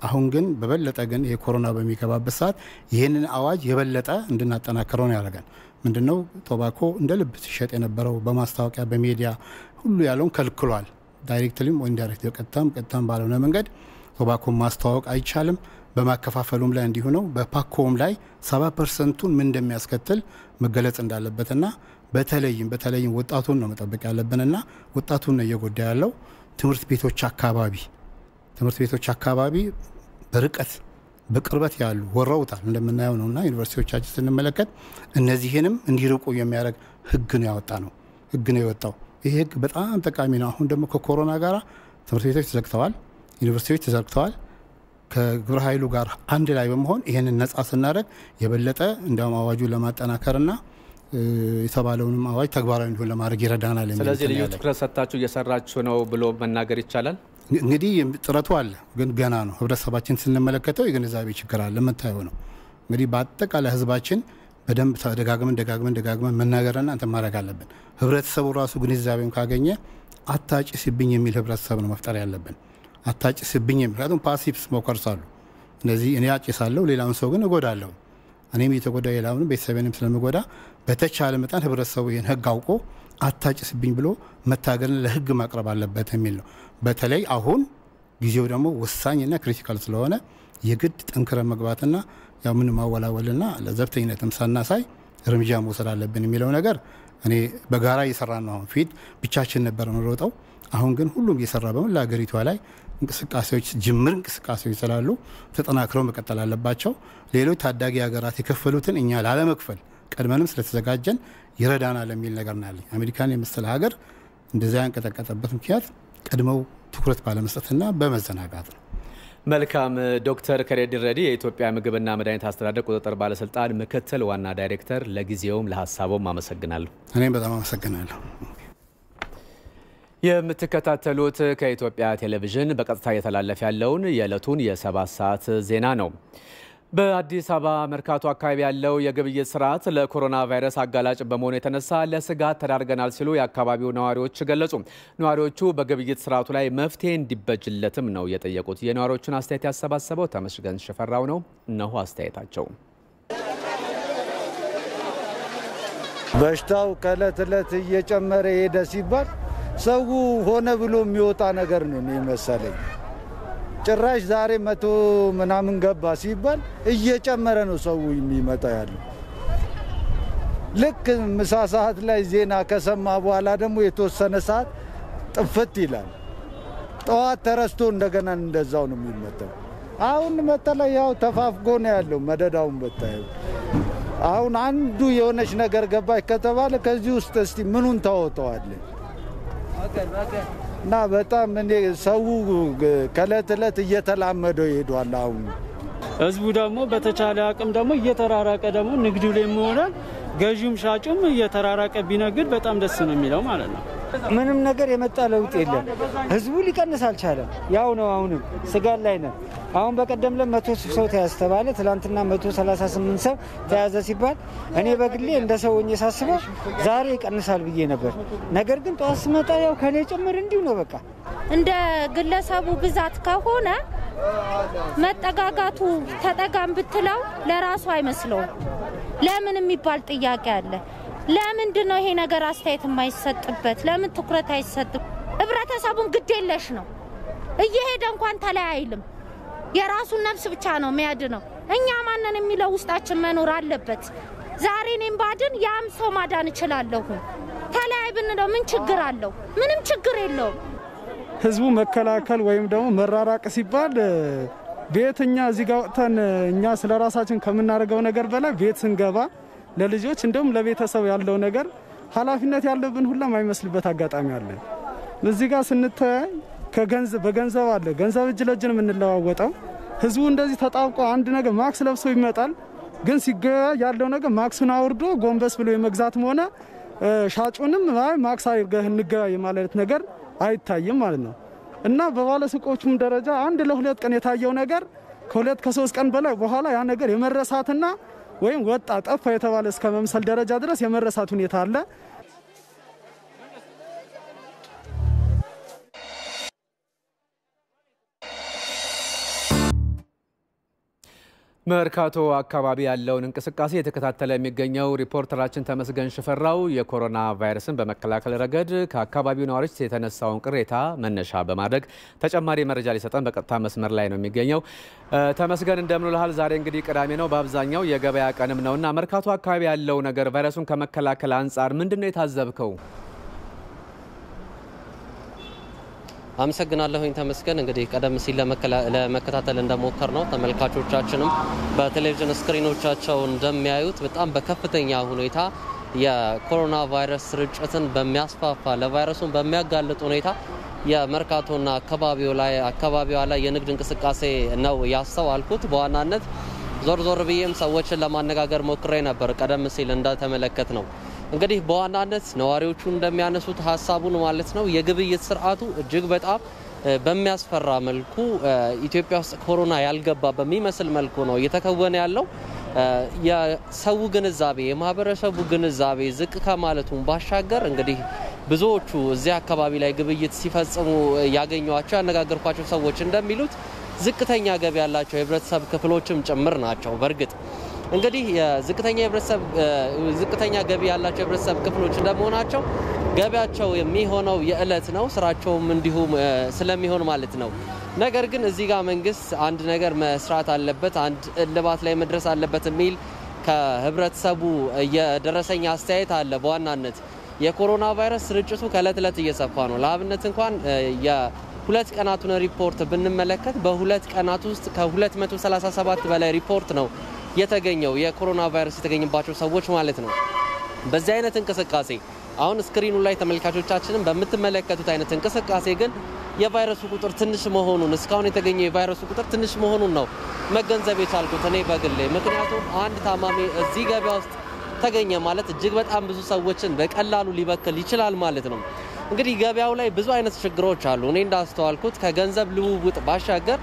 አሁን ግን በበለጠ ግን የኮሮና በሚገባበት ሰዓት ይህንን አዋጅ የበለጠ እንድናጠናክረው ነው ያደረገን። ምንድነው ቶባኮ እንደ ልብ ሲሸጥ የነበረው በማስታወቂያ በሚዲያ ሁሉ ያለውን ከልክሏል። ዳይሬክትሊም ወይ ኢንዳይሬክት ቀጥታም ባልሆነ መንገድ ቶባኮ ማስተዋወቅ አይቻልም። በማከፋፈሉም ላይ እንዲሁ ነው። በፓኮም ላይ 70%ን ምን እንደሚያስከትል መገለጽ እንዳለበትና በተለይም ወጣቱን ነው መጠበቅ ያለብንና ወጣቱን ነው እየጎዳ ያለው። ትምህርት ቤቶች አካባቢ በርቀት በቅርበት ያሉ ወረውታል እንደምናየው ነውና ዩኒቨርሲቲዎቻችን ስንመለከት እነዚህንም እንዲርቁ የሚያደርግ ህግ ነው የወጣው። ይሄ ህግ በጣም ጠቃሚ ነው። አሁን ደግሞ ከኮሮና ጋር ትምህርት ቤቶች ተዘግተዋል፣ ዩኒቨርሲቲዎች ተዘግተዋል። ከግብረ ኃይሉ ጋር አንድ ላይ በመሆን ይህንን ነጻ ስናደርግ የበለጠ እንዲያውም አዋጁን ለማጠናከርና የተባለውንም አዋጅ ተግባራዊ እንዲሆን ለማድረግ ይረዳናል። ስለዚህ ልዩ ትኩረት ሰጥታችሁ እየሰራችሁ ነው ብሎ መናገር ይቻላል። እንግዲህ ጥረቱ አለ፣ ግን ገና ነው። ህብረተሰባችን ስንመለከተው የግንዛቤ ችግር አለ የምታየው ነው። እንግዲህ በአጠቃላይ ህዝባችን በደንብ ደጋግመን መናገርና እንትን ማድረግ አለብን። ህብረተሰቡ ራሱ ግንዛቤውን ካገኘ አታጭስብኝ የሚል ህብረተሰብ ነው መፍጠር ያለብን። አታጭስብኝ፣ ምክንያቱም ፓሲቭ ስሞከርስ አሉ። እነዚህ እኔ አጭሳለሁ፣ ሌላውን ሰው ግን እጎዳለሁ። እኔም እየተጎዳ ሌላውንም ቤተሰቤንም ስለምጎዳ በተቻለ መጠን ህብረተሰቡ ይህን ህግ አውቆ አታጭስብኝ ብሎ መታገልን ለህግ ማቅረብ አለበት የሚል ነው። በተለይ አሁን ጊዜው ደግሞ ወሳኝና ክሪቲካል ስለሆነ የግድ ጠንክረን መግባትና ያው ምን ማወላወልና ለዘብተኝነትም ሳናሳይ እርምጃ መውሰድ አለብን የሚለው ነገር እኔ በጋራ እየሰራን ነው። አሁን ፊት ብቻችን ነበር የምንሮጠው። አሁን ግን ሁሉም እየሰራ በመላ ሀገሪቷ ላይ እንቅስቃሴዎች ጅምር እንቅስቃሴዎች ስላሉ ተጠናክረው መቀጠል አለባቸው። ሌሎች ታዳጊ ሀገራት የከፈሉትን እኛ ላለመክፈል ቀድመንም ስለተዘጋጀን ይረዳናል የሚል ነገር ነው ያለኝ። አሜሪካን የመሰለ ሀገር እንደዚያ ያንቀጠቀጠበት ምክንያት ቀድመው ትኩረት ባለመስጠትና በመዘናጋት ነው። መልካም። ዶክተር ከሬዲን ረዲ የኢትዮጵያ ምግብና መድኃኒት አስተዳደር ቁጥጥር ባለስልጣን ምክትል ዋና ዳይሬክተር፣ ለጊዜውም ለሀሳቦም አመሰግናለሁ። እኔም በጣም አመሰግናለሁ። የምትከታተሉት ከኢትዮጵያ ቴሌቪዥን በቀጥታ እየተላለፈ ያለውን የዕለቱን የ7 ሰዓት ዜና ነው። በአዲስ አበባ መርካቶ አካባቢ ያለው የግብይት ስርዓት ለኮሮና ቫይረስ አጋላጭ በመሆኑ የተነሳ ለስጋት ተዳርገናል ሲሉ የአካባቢው ነዋሪዎች ገለጹ። ነዋሪዎቹ በግብይት ስርዓቱ ላይ መፍትሄ እንዲበጅለትም ነው የጠየቁት። የነዋሪዎቹን አስተያየት ያሰባሰበው ተመስገን ሽፈራው ነው። እነሆ አስተያየታቸው። በሽታው ከእለት እለት እየጨመረ ሄደ ሲባል ሰው ሆነ ብሎ የሚወጣ ነገር ነው መሰለኝ። ጭራሽ ዛሬ 100 ምናምን ገባ ሲባል እየጨመረ ነው ሰው የሚመጣ ያለው። ልክ ምሳ ሰዓት ላይ ዜና ከሰማ በኋላ ደግሞ የተወሰነ ሰዓት ጥፍት ይላል። ጠዋት ተረስቶ እንደገና እንደዛው ነው የሚመጣው። አሁን መተላ ያው ተፋፍጎ ነው ያለው መደዳውን በታዩ። አሁን አንዱ የሆነች ነገር ገባች ከተባለ ከዚህ ውስጥ እስቲ ምኑን ታወጣዋለህ? እና በጣም እኔ ሰው ከእለት እለት እየተላመደው ይሄዳል። አሁን ህዝቡ ደግሞ በተቻለ አቅም ደግሞ እየተራራቀ ደግሞ ንግዱ ላይ ሆነ ገዢውም ሻጩም እየተራራቀ ቢነግድ በጣም ደስ ነው የሚለው ማለት ነው። ምንም ነገር የመጣ ለውጥ የለም። ህዝቡ ሊቀንስ አልቻለም። ያው ነው። አሁንም ስጋት ላይ ነው። አሁን በቀደም ለ 100 ሰው ተያዘ ተባለ። ትላንትና 138 ሰው ተያዘ ሲባል እኔ በግሌ እንደ ሰው ሆኜ ሳስበው ዛሬ ይቀንሳል ብዬ ነበር። ነገር ግን ጠዋት ስመጣ ያው ከኔ ጭምር እንዲሁ ነው። በቃ እንደ ግለሰቡ ብዛት ከሆነ መጠጋጋቱ ተጠጋም ብትለው ለራሱ አይመስለውም። ለምን የሚባል ጥያቄ አለ። ለምንድን ነው ይሄ ነገር አስተያየት የማይሰጥበት? ለምን ትኩረት አይሰጥም? ህብረተሰቡም ግዴለሽ ነው። እየሄደ እንኳን ተለያይልም። የራሱን ነፍስ ብቻ ነው የሚያድነው። እኛ ማንን የሚለው ውስጣችን መኖር አለበት። ዛሬ እኔም ባድን ያም ሰው ማዳን እችላለሁ። ተለያይ ብንለው ምን ችግር አለው? ምንም ችግር የለውም። ህዝቡ መከላከል ወይም ደግሞ መራራቅ ሲባል ቤትኛ እዚህ ጋር ወጥተን እኛ ስለራሳችን ከምናደርገው ነገር በላይ ቤት ስንገባ ለልጆች እንደውም ለቤተሰብ ያለው ነገር ኃላፊነት ያለብን ሁላ የማይመስልበት አጋጣሚ አለ። እዚህ ጋር ስንተያይ በገንዘብ አለ ገንዘብ እጅ ለእጅ ነው የምንለዋወጠው። ህዝቡ እንደዚህ ተጣብቆ አንድ ነገር ማክስ ለብሶ ይመጣል። ግን ሲገባ ያለው ነገር ማክሱን አውርዶ ጎንበስ ብሎ የመግዛትም ሆነ ሻጩንም ማክስ አድርገህ እንገባ የማለት ነገር አይታይም ማለት ነው። እና በባለሱቆቹም ደረጃ አንድ ለሁለት ቀን የታየው ነገር ከሁለት ከሶስት ቀን በላይ በኋላ ያ ነገር የመረሳትና ወይም ወጣ ጠፋ የተባለ እስከ መምሰል ደረጃ ድረስ የመረሳት ሁኔታ አለ። መርካቶ አካባቢ ያለውን እንቅስቃሴ የተከታተለ የሚገኘው ሪፖርተራችን ተመስገን ሽፈራው የኮሮና ቫይረስን በመከላከል ረገድ ከአካባቢው ነዋሪዎች የተነሳውን ቅሬታ መነሻ በማድረግ ተጨማሪ መረጃ ሊሰጠን በቀጥታ መስመር ላይ ነው የሚገኘው። ተመስገን እንደምን ውለሃል? ዛሬ እንግዲህ ቅዳሜ ነው፣ በአብዛኛው የገበያ ቀንም ነውና መርካቶ አካባቢ ያለው ነገር ቫይረሱን ከመከላከል አንጻር ምንድነው የታዘብከው? አመሰግናለሁኝ ተመስገን። እንግዲህ ቀደም ሲል ለመከታተል እንደሞከር ነው ተመልካቾቻችንም በቴሌቪዥን ስክሪኖቻቸው እንደሚያዩት በጣም በከፍተኛ ሁኔታ የኮሮና ቫይረስ ስርጭትን በሚያስፋፋ ለቫይረሱን በሚያጋልጥ ሁኔታ የመርካቶና አካባቢዋ ላይ የንግድ እንቅስቃሴ ነው ያስተዋልኩት። በዋናነት ዞር ብዬም ሰዎችን ለማነጋገር ሞክሬ ነበር። ቀደም ሲል እንደተመለከት ነው እንግዲህ በዋናነት ነዋሪዎቹ እንደሚያነሱት ሀሳቡን ማለት ነው የግብይት ስርዓቱ እጅግ በጣም በሚያስፈራ መልኩ ኢትዮጵያ ውስጥ ኮሮና ያልገባ በሚመስል መልኩ ነው እየተከወነ ያለው። የሰው ግንዛቤ የማህበረሰቡ ግንዛቤ ዝቅ ከማለቱን ባሻገር እንግዲህ ብዙዎቹ እዚህ አካባቢ ላይ ግብይት ሲፈጽሙ ያገኟቸው ያነጋገርኳቸው ሰዎች እንደሚሉት ዝቅተኛ ገቢ ያላቸው የህብረተሰብ ክፍሎችም ጭምር ናቸው። በእርግጥ እንግዲህ ዝቅተኛ ገቢ ያላቸው የህብረተሰብ ክፍሎች እንደመሆናቸው ገቢያቸው የሚሆነው የዕለት ነው፣ ስራቸውም እንዲሁ ስለሚሆን ማለት ነው። ነገር ግን እዚህ ጋር መንግስት አንድ ነገር መስራት አለበት፣ አንድ እልባት ላይ መድረስ አለበት የሚል ከህብረተሰቡ የደረሰኝ አስተያየት አለ። በዋናነት የኮሮና ቫይረስ ስርጭቱ ከዕለት ዕለት እየሰፋ ነው። ለአብነት እንኳን የሁለት ቀናቱን ሪፖርት ብንመለከት በሁለት ቀናት ውስጥ ከ237 በላይ ሪፖርት ነው የተገኘው የኮሮና ቫይረስ የተገኘባቸው ሰዎች ማለት ነው። በዚህ አይነት እንቅስቃሴ አሁን ስክሪኑ ላይ ተመልካቾቻችንን በምትመለከቱት አይነት እንቅስቃሴ ግን የቫይረሱ ቁጥር ትንሽ መሆኑን እስካሁን የተገኘው የቫይረሱ ቁጥር ትንሽ መሆኑን ነው መገንዘብ የቻልኩት እኔ በግሌ። ምክንያቱም አንድ ታማሚ እዚህ ገበያ ውስጥ ተገኘ ማለት እጅግ በጣም ብዙ ሰዎችን በቀላሉ ሊበክል ይችላል ማለት ነው። እንግዲህ ገበያው ላይ ብዙ አይነት ችግሮች አሉ። እኔ እንዳስተዋልኩት ከገንዘብ ልውውጥ ባሻገር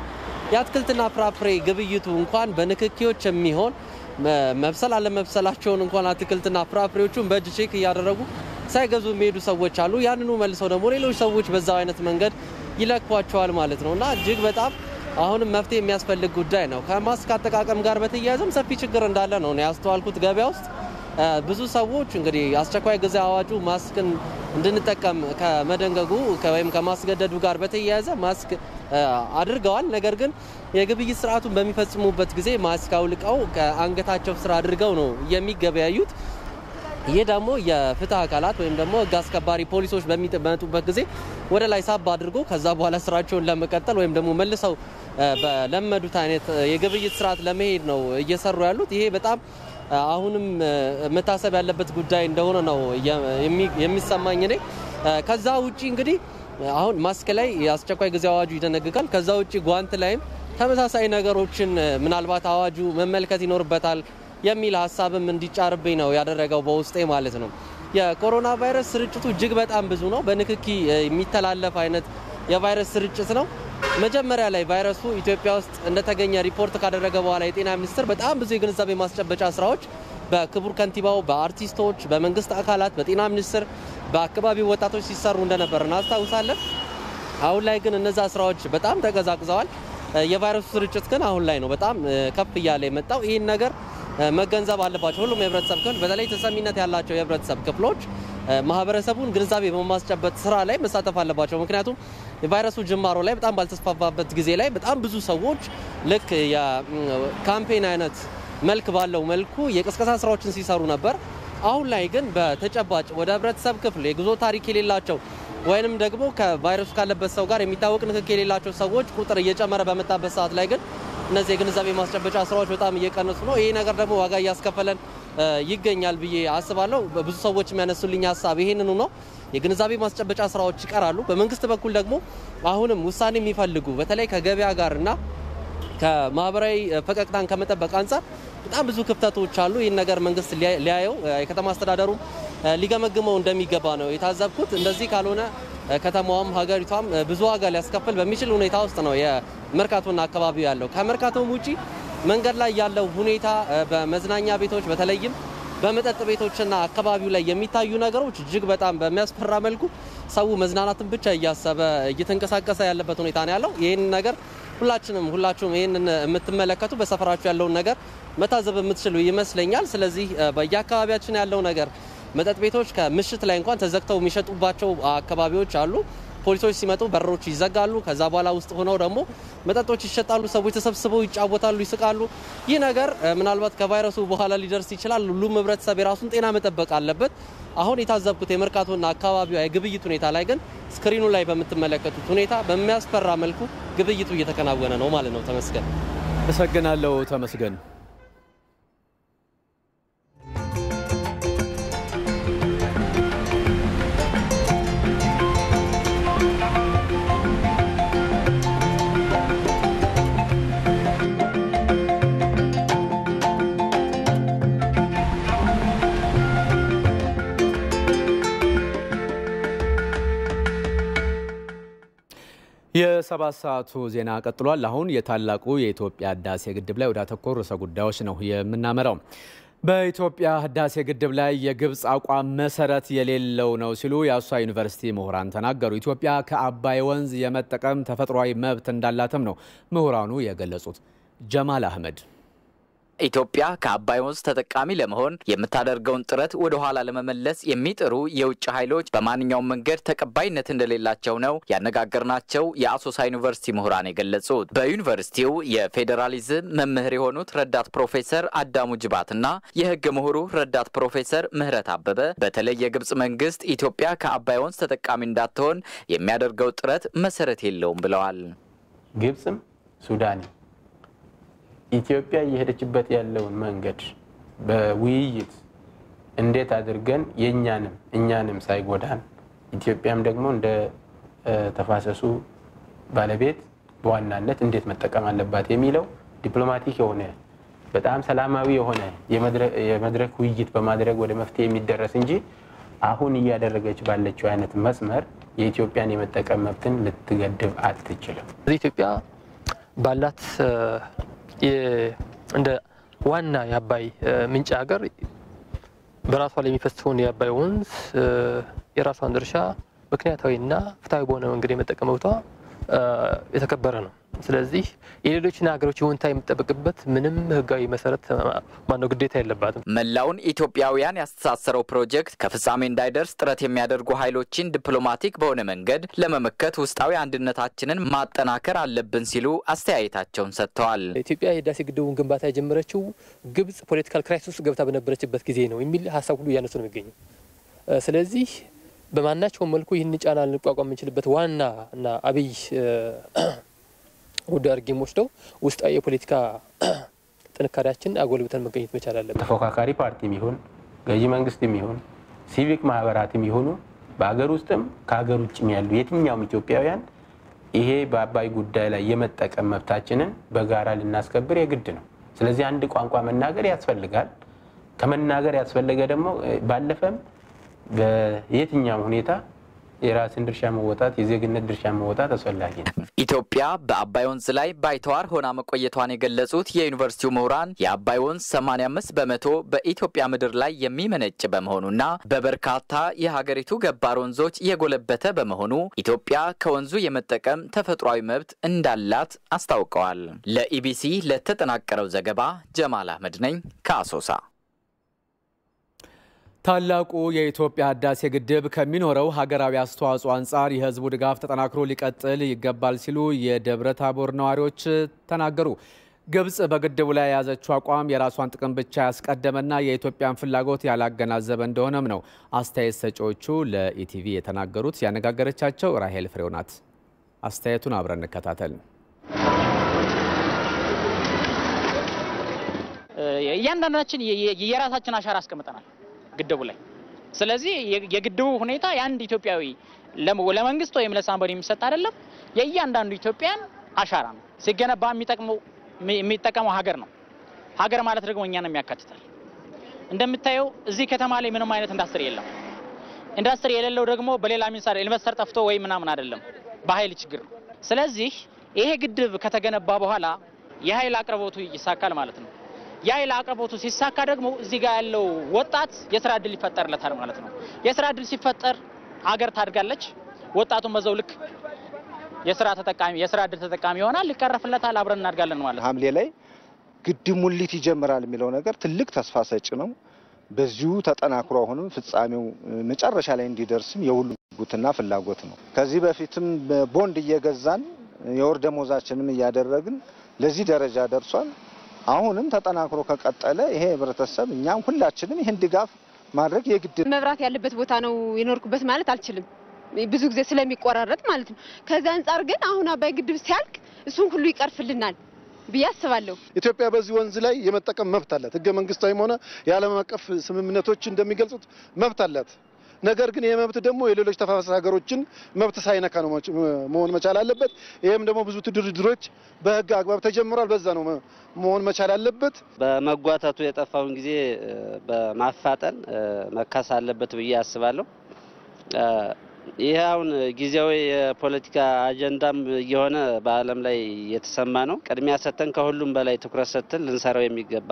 የአትክልትና ፍራፍሬ ግብይቱ እንኳን በንክኪዎች የሚሆን መብሰል አለመብሰላቸውን እንኳን አትክልትና ፍራፍሬዎቹን በእጅ ቼክ እያደረጉ ሳይገዙ የሚሄዱ ሰዎች አሉ። ያንኑ መልሰው ደግሞ ሌሎች ሰዎች በዛው አይነት መንገድ ይለኳቸዋል ማለት ነውና እጅግ በጣም አሁንም መፍትሄ የሚያስፈልግ ጉዳይ ነው። ከማስክ አጠቃቀም ጋር በተያያዘም ሰፊ ችግር እንዳለ ነው ያስተዋልኩት ገበያ ውስጥ። ብዙ ሰዎች እንግዲህ አስቸኳይ ጊዜ አዋጁ ማስክን እንድንጠቀም ከመደንገጉ ወይም ከማስገደዱ ጋር በተያያዘ ማስክ አድርገዋል። ነገር ግን የግብይት ስርዓቱን በሚፈጽሙበት ጊዜ ማስክ አውልቀው ከአንገታቸው ስራ አድርገው ነው የሚገበያዩት። ይህ ደግሞ የፍትህ አካላት ወይም ደግሞ ህግ አስከባሪ ፖሊሶች በሚመጡበት ጊዜ ወደ ላይ ሳብ አድርጎ ከዛ በኋላ ስራቸውን ለመቀጠል ወይም ደግሞ መልሰው በለመዱት አይነት የግብይት ስርዓት ለመሄድ ነው እየሰሩ ያሉት። ይሄ በጣም አሁንም መታሰብ ያለበት ጉዳይ እንደሆነ ነው የሚሰማኝ እኔ። ከዛ ውጪ እንግዲህ አሁን ማስክ ላይ የአስቸኳይ ጊዜ አዋጁ ይደነግጋል። ከዛ ውጪ ጓንት ላይም ተመሳሳይ ነገሮችን ምናልባት አዋጁ መመልከት ይኖርበታል የሚል ሀሳብም እንዲጫርብኝ ነው ያደረገው በውስጤ ማለት ነው። የኮሮና ቫይረስ ስርጭቱ እጅግ በጣም ብዙ ነው። በንክኪ የሚተላለፍ አይነት የቫይረስ ስርጭት ነው። መጀመሪያ ላይ ቫይረሱ ኢትዮጵያ ውስጥ እንደተገኘ ሪፖርት ካደረገ በኋላ የጤና ሚኒስቴር በጣም ብዙ የግንዛቤ ማስጨበጫ ስራዎች በክቡር ከንቲባው፣ በአርቲስቶች፣ በመንግስት አካላት፣ በጤና ሚኒስቴር፣ በአካባቢው ወጣቶች ሲሰሩ እንደነበር እናስታውሳለን። አሁን ላይ ግን እነዛ ስራዎች በጣም ተቀዛቅዘዋል። የቫይረሱ ስርጭት ግን አሁን ላይ ነው በጣም ከፍ እያለ የመጣው። ይህን ነገር መገንዘብ አለባቸው ሁሉም የህብረተሰብ ክፍል፣ በተለይ ተሰሚነት ያላቸው የህብረተሰብ ክፍሎች ማህበረሰቡን ግንዛቤ በማስጨበጥ ስራ ላይ መሳተፍ አለባቸው። ምክንያቱም የቫይረሱ ጅማሮ ላይ በጣም ባልተስፋፋበት ጊዜ ላይ በጣም ብዙ ሰዎች ልክ የካምፔን አይነት መልክ ባለው መልኩ የቅስቀሳ ስራዎችን ሲሰሩ ነበር። አሁን ላይ ግን በተጨባጭ ወደ ህብረተሰብ ክፍል የጉዞ ታሪክ የሌላቸው ወይንም ደግሞ ከቫይረሱ ካለበት ሰው ጋር የሚታወቅ ንክኪ የሌላቸው ሰዎች ቁጥር እየጨመረ በመጣበት ሰዓት ላይ ግን እነዚህ የግንዛቤ ማስጨበጫ ስራዎች በጣም እየቀነሱ ነው። ይሄ ነገር ደግሞ ዋጋ እያስከፈለን ይገኛል ብዬ አስባለሁ። ብዙ ሰዎች የሚያነሱልኝ ሀሳብ ይሄንኑ ነው። የግንዛቤ ማስጨበጫ ስራዎች ይቀራሉ። በመንግስት በኩል ደግሞ አሁንም ውሳኔ የሚፈልጉ በተለይ ከገበያ ጋርና ከማህበራዊ ፈቀቅታን ከመጠበቅ አንፃር በጣም ብዙ ክፍተቶች አሉ። ይህን ነገር መንግስት ሊያየው የከተማ አስተዳደሩ ሊገመግመው እንደሚገባ ነው የታዘብኩት። እንደዚህ ካልሆነ ከተማዋም ሀገሪቷም ብዙ ዋጋ ሊያስከፍል በሚችል ሁኔታ ውስጥ ነው የመርካቶና አካባቢው ያለው። ከመርካቶም ውጪ መንገድ ላይ ያለው ሁኔታ በመዝናኛ ቤቶች በተለይም በመጠጥ ቤቶችና አካባቢው ላይ የሚታዩ ነገሮች እጅግ በጣም በሚያስፈራ መልኩ ሰው መዝናናትን ብቻ እያሰበ እየተንቀሳቀሰ ያለበት ሁኔታ ነው ያለው። ይህን ነገር ሁላችሁም ይህንን የምትመለከቱ በሰፈራችሁ ያለውን ነገር መታዘብ የምትችሉ ይመስለኛል። ስለዚህ በየአካባቢያችን ያለው ነገር መጠጥ ቤቶች ከምሽት ላይ እንኳን ተዘግተው የሚሸጡባቸው አካባቢዎች አሉ። ፖሊሶች ሲመጡ በሮች ይዘጋሉ። ከዛ በኋላ ውስጥ ሆነው ደግሞ መጠጦች ይሸጣሉ። ሰዎች ተሰብስበው ይጫወታሉ፣ ይስቃሉ። ይህ ነገር ምናልባት ከቫይረሱ በኋላ ሊደርስ ይችላል። ሁሉም ህብረተሰብ የራሱን ጤና መጠበቅ አለበት። አሁን የታዘብኩት የመርካቶና አካባቢው የግብይት ሁኔታ ላይ ግን ስክሪኑ ላይ በምትመለከቱት ሁኔታ በሚያስፈራ መልኩ ግብይቱ እየተከናወነ ነው ማለት ነው። ተመስገን። አመሰግናለሁ ተመስገን። የሰባት ሰዓቱ ዜና ቀጥሏል። አሁን የታላቁ የኢትዮጵያ ህዳሴ ግድብ ላይ ወደ አተኮሩ ርዕሰ ጉዳዮች ነው የምናመራው። በኢትዮጵያ ህዳሴ ግድብ ላይ የግብጽ አቋም መሰረት የሌለው ነው ሲሉ የአሶሳ ዩኒቨርሲቲ ምሁራን ተናገሩ። ኢትዮጵያ ከአባይ ወንዝ የመጠቀም ተፈጥሯዊ መብት እንዳላትም ነው ምሁራኑ የገለጹት። ጀማል አህመድ ኢትዮጵያ ከአባይ ወንዝ ተጠቃሚ ለመሆን የምታደርገውን ጥረት ወደ ኋላ ለመመለስ የሚጥሩ የውጭ ኃይሎች በማንኛውም መንገድ ተቀባይነት እንደሌላቸው ነው ያነጋገርናቸው የአሶሳ ዩኒቨርሲቲ ምሁራን የገለጹት። በዩኒቨርሲቲው የፌዴራሊዝም መምህር የሆኑት ረዳት ፕሮፌሰር አዳሙ ጅባትና የህግ ምሁሩ ረዳት ፕሮፌሰር ምህረት አበበ በተለይ የግብጽ መንግስት ኢትዮጵያ ከአባይ ወንዝ ተጠቃሚ እንዳትሆን የሚያደርገው ጥረት መሰረት የለውም ብለዋል። ግብጽም ሱዳን ኢትዮጵያ እየሄደችበት ያለውን መንገድ በውይይት እንዴት አድርገን እኛንም ሳይጎዳን ኢትዮጵያም ደግሞ እንደ ተፋሰሱ ባለቤት በዋናነት እንዴት መጠቀም አለባት የሚለው ዲፕሎማቲክ የሆነ በጣም ሰላማዊ የሆነ የመድረክ ውይይት በማድረግ ወደ መፍትሄ የሚደረስ እንጂ አሁን እያደረገች ባለችው አይነት መስመር የኢትዮጵያን የመጠቀም መብትን ልትገድብ አትችልም። ኢትዮጵያ ባላት እንደ ዋና የአባይ ምንጭ ሀገር በራሷ ላይ የሚፈሰውን የአባይ ወንዝ የራሷን ድርሻ ምክንያታዊና ፍትሃዊ በሆነ መንገድ የመጠቀም መብቷ የተከበረ ነው። ስለዚህ የሌሎችን ሀገሮች ይሁንታ የሚጠበቅበት ምንም ህጋዊ መሰረት ማነው ግዴታ የለባትም። መላውን ኢትዮጵያውያን ያስተሳሰረው ፕሮጀክት ከፍጻሜ እንዳይደርስ ጥረት የሚያደርጉ ኃይሎችን ዲፕሎማቲክ በሆነ መንገድ ለመመከት ውስጣዊ አንድነታችንን ማጠናከር አለብን ሲሉ አስተያየታቸውን ሰጥተዋል። ኢትዮጵያ የህዳሴ ግድቡን ግንባታ የጀመረችው ግብጽ ፖለቲካል ክራይሲስ ውስጥ ገብታ በነበረችበት ጊዜ ነው የሚል ሀሳብ ሁሉ እያነሱ ነው የሚገኘው። ስለዚህ በማናቸውም መልኩ ይህን ጫና ልንቋቋም የምንችልበት ዋና እና አብይ ወደ አርጊም ወስደው ውስጣዊ የፖለቲካ ጥንካሬያችን አጎልብተን መገኘት መቻል አለበት። ተፎካካሪ ፓርቲም ይሁን ገዢ መንግስትም ይሁን ሲቪክ ማህበራትም ይሁኑ በአገር ውስጥም ከሀገር ውጭም ያሉ የትኛውም ኢትዮጵያውያን ይሄ በአባይ ጉዳይ ላይ የመጠቀም መብታችንን በጋራ ልናስከብር የግድ ነው። ስለዚህ አንድ ቋንቋ መናገር ያስፈልጋል። ከመናገር ያስፈልገ ደግሞ ባለፈም በየትኛው ሁኔታ የራስን ድርሻ መወጣት የዜግነት ድርሻ መወጣት አስፈላጊ ነው። ኢትዮጵያ በአባይ ወንዝ ላይ ባይተዋር ሆና መቆየቷን የገለጹት የዩኒቨርሲቲው ምሁራን የአባይ ወንዝ 85% በኢትዮጵያ ምድር ላይ የሚመነጭ በመሆኑና በበርካታ የሀገሪቱ ገባር ወንዞች የጎለበተ በመሆኑ ኢትዮጵያ ከወንዙ የመጠቀም ተፈጥሯዊ መብት እንዳላት አስታውቀዋል። ለኢቢሲ ለተጠናቀረው ዘገባ ጀማል አህመድ ነኝ ከአሶሳ። ታላቁ የኢትዮጵያ ህዳሴ ግድብ ከሚኖረው ሀገራዊ አስተዋጽኦ አንጻር የህዝቡ ድጋፍ ተጠናክሮ ሊቀጥል ይገባል ሲሉ የደብረ ታቦር ነዋሪዎች ተናገሩ። ግብጽ በግድቡ ላይ የያዘችው አቋም የራሷን ጥቅም ብቻ ያስቀደመና የኢትዮጵያን ፍላጎት ያላገናዘበ እንደሆነም ነው አስተያየት ሰጪዎቹ ለኢቲቪ የተናገሩት። ያነጋገረቻቸው ራሄል ፍሬው ናት። አስተያየቱን አብረን እንከታተል። እያንዳንዳችን የራሳችን አሻራ አስቀምጠናል ግድቡ ላይ። ስለዚህ የግድቡ ሁኔታ የአንድ ኢትዮጵያዊ ለመንግስት ወይም ለሳምባዲ የሚሰጥ አይደለም። የእያንዳንዱ ኢትዮጵያን አሻራ ነው። ሲገነባ የሚጠቀመው ሀገር ነው። ሀገር ማለት ደግሞ እኛን የሚያካትታል። እንደምታየው እዚህ ከተማ ላይ ምንም አይነት ኢንዱስትሪ የለም። ኢንዱስትሪ የሌለው ደግሞ በሌላ ሚንሳር ኢንቨስተር ጠፍቶ ወይ ምናምን አይደለም፣ በኃይል ችግር ነው። ስለዚህ ይሄ ግድብ ከተገነባ በኋላ የኃይል አቅርቦቱ ይሳካል ማለት ነው። የኃይል አቅርቦቱ ሲሳካ ደግሞ እዚህ ጋር ያለው ወጣት የስራ እድል ይፈጠርለታል ማለት ነው። የስራ እድል ሲፈጠር ሀገር ታድጋለች። ወጣቱን በዛው ልክ የስራ እድል ተጠቃሚ ይሆናል፣ ይቀረፍለታል፣ አብረን እናድጋለን ማለት ነው። ሐምሌ ላይ ግድብ ሙሊት ይጀምራል የሚለው ነገር ትልቅ ተስፋ ሰጪ ነው። በዚሁ ተጠናክሮ አሁንም ፍጻሜው መጨረሻ ላይ እንዲደርስም የሁሉም ጉትና ፍላጎት ነው። ከዚህ በፊትም ቦንድ እየገዛን የወር ደሞዛችንም እያደረግን ለዚህ ደረጃ ደርሷል። አሁንም ተጠናክሮ ከቀጠለ ይሄ ህብረተሰብ እኛም ሁላችንም ይሄን ድጋፍ ማድረግ የግድ መብራት ያለበት ቦታ ነው የኖርኩበት ማለት አልችልም፣ ብዙ ጊዜ ስለሚቆራረጥ ማለት ነው። ከዛ አንፃር ግን አሁን አባይ ግድብ ሲያልቅ እሱን ሁሉ ይቀርፍልናል ብዬ አስባለሁ። ኢትዮጵያ በዚህ ወንዝ ላይ የመጠቀም መብት አላት። ህገ መንግስታዊም ሆነ የዓለም አቀፍ ስምምነቶች እንደሚገልጹት መብት አላት። ነገር ግን ይሄ መብት ደግሞ የሌሎች ተፋሰስ ሀገሮችን መብት ሳይነካ ነው መሆን መቻል አለበት። ይሄም ደግሞ ብዙ ድርድሮች በህግ አግባብ ተጀምሯል። በዛ ነው መሆን መቻል አለበት። በመጓተቱ የጠፋውን ጊዜ በማፋጠን መካስ አለበት ብዬ አስባለሁ። ይሄ አሁን ጊዜያዊ የፖለቲካ አጀንዳም እየሆነ በዓለም ላይ የተሰማ ነው። ቅድሚያ ሰጥተን ከሁሉም በላይ ትኩረት ሰጥተን ልንሰራው የሚገባ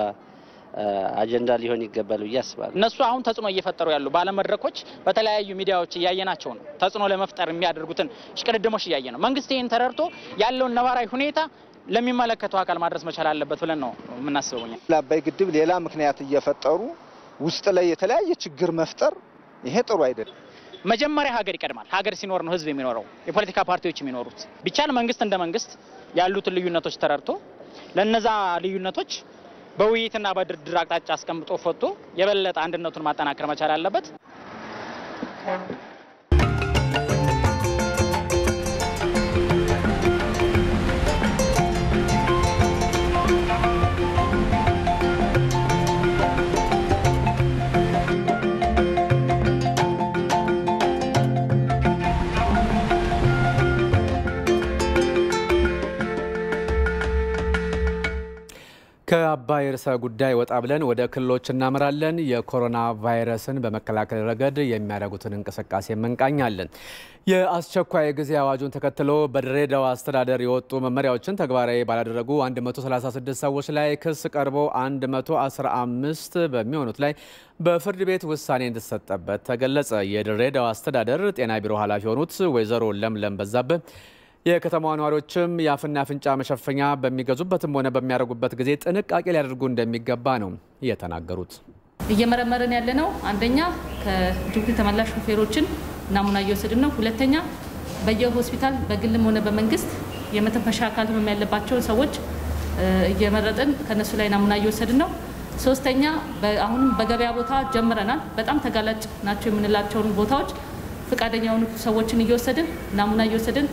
አጀንዳ ሊሆን ይገባል ብዬ አስባለሁ። እነሱ አሁን ተጽዕኖ እየፈጠሩ ያሉ ባለመድረኮች በተለያዩ ሚዲያዎች እያየናቸው ነው። ተጽዕኖ ለመፍጠር የሚያደርጉትን ሽቅድድሞች እያየ ነው። መንግስት ይህን ተረድቶ ያለውን ነባራዊ ሁኔታ ለሚመለከተው አካል ማድረስ መቻል አለበት ብለን ነው የምናስበው። ለአባይ ግድብ ሌላ ምክንያት እየፈጠሩ ውስጥ ላይ የተለያየ ችግር መፍጠር ይሄ ጥሩ አይደለም። መጀመሪያ ሀገር ይቀድማል። ሀገር ሲኖር ነው ህዝብ የሚኖረው፣ የፖለቲካ ፓርቲዎች የሚኖሩት። ቢቻል መንግስት እንደ መንግስት ያሉትን ልዩነቶች ተረድቶ ለነዛ ልዩነቶች በውይይትና በድርድር አቅጣጫ አስቀምጦ ፈቶ የበለጠ አንድነቱን ማጠናከር መቻል አለበት። ከአባይ ርዕሰ ጉዳይ ወጣ ብለን ወደ ክልሎች እናመራለን። የኮሮና ቫይረስን በመከላከል ረገድ የሚያደርጉትን እንቅስቃሴ እንቃኛለን። የአስቸኳይ ጊዜ አዋጁን ተከትሎ በድሬዳዋ አስተዳደር የወጡ መመሪያዎችን ተግባራዊ ባላደረጉ 136 ሰዎች ላይ ክስ ቀርቦ 115 በሚሆኑት ላይ በፍርድ ቤት ውሳኔ እንዲሰጠበት ተገለጸ። የድሬዳዋ አስተዳደር ጤና ቢሮ ኃላፊ የሆኑት ወይዘሮ ለምለም በዛብህ የከተማዋ ነዋሪዎችም የአፍና አፍንጫ መሸፈኛ በሚገዙበትም ሆነ በሚያደርጉበት ጊዜ ጥንቃቄ ሊያደርጉ እንደሚገባ ነው የተናገሩት። እየመረመረን ያለነው አንደኛ ከጅቡቲ ተመላሽ ሹፌሮችን ናሙና እየወሰድን ነው። ሁለተኛ በየሆስፒታል በግልም ሆነ በመንግስት የመተንፈሻ አካል ህመም ያለባቸውን ሰዎች እየመረጥን ከነሱ ላይ ናሙና እየወሰድን ነው። ሶስተኛ አሁንም በገበያ ቦታ ጀምረናል። በጣም ተጋላጭ ናቸው የምንላቸውን ቦታዎች ፈቃደኛ የሆኑ ሰዎችን እየወሰድን ናሙና እየወሰድን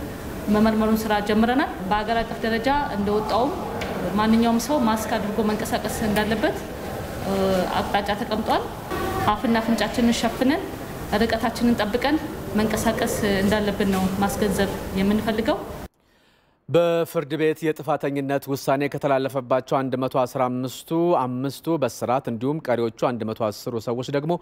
መመርመሩን ስራ ጀምረናል። በአገር አቀፍ ደረጃ እንደወጣውም ማንኛውም ሰው ማስክ አድርጎ መንቀሳቀስ እንዳለበት አቅጣጫ ተቀምጧል። አፍና አፍንጫችንን ሸፍነን ርቀታችንን ጠብቀን መንቀሳቀስ እንዳለብን ነው ማስገንዘብ የምንፈልገው። በፍርድ ቤት የጥፋተኝነት ውሳኔ ከተላለፈባቸው 115ቱ አምስቱ በስራት እንዲሁም ቀሪዎቹ 110 ሰዎች ደግሞ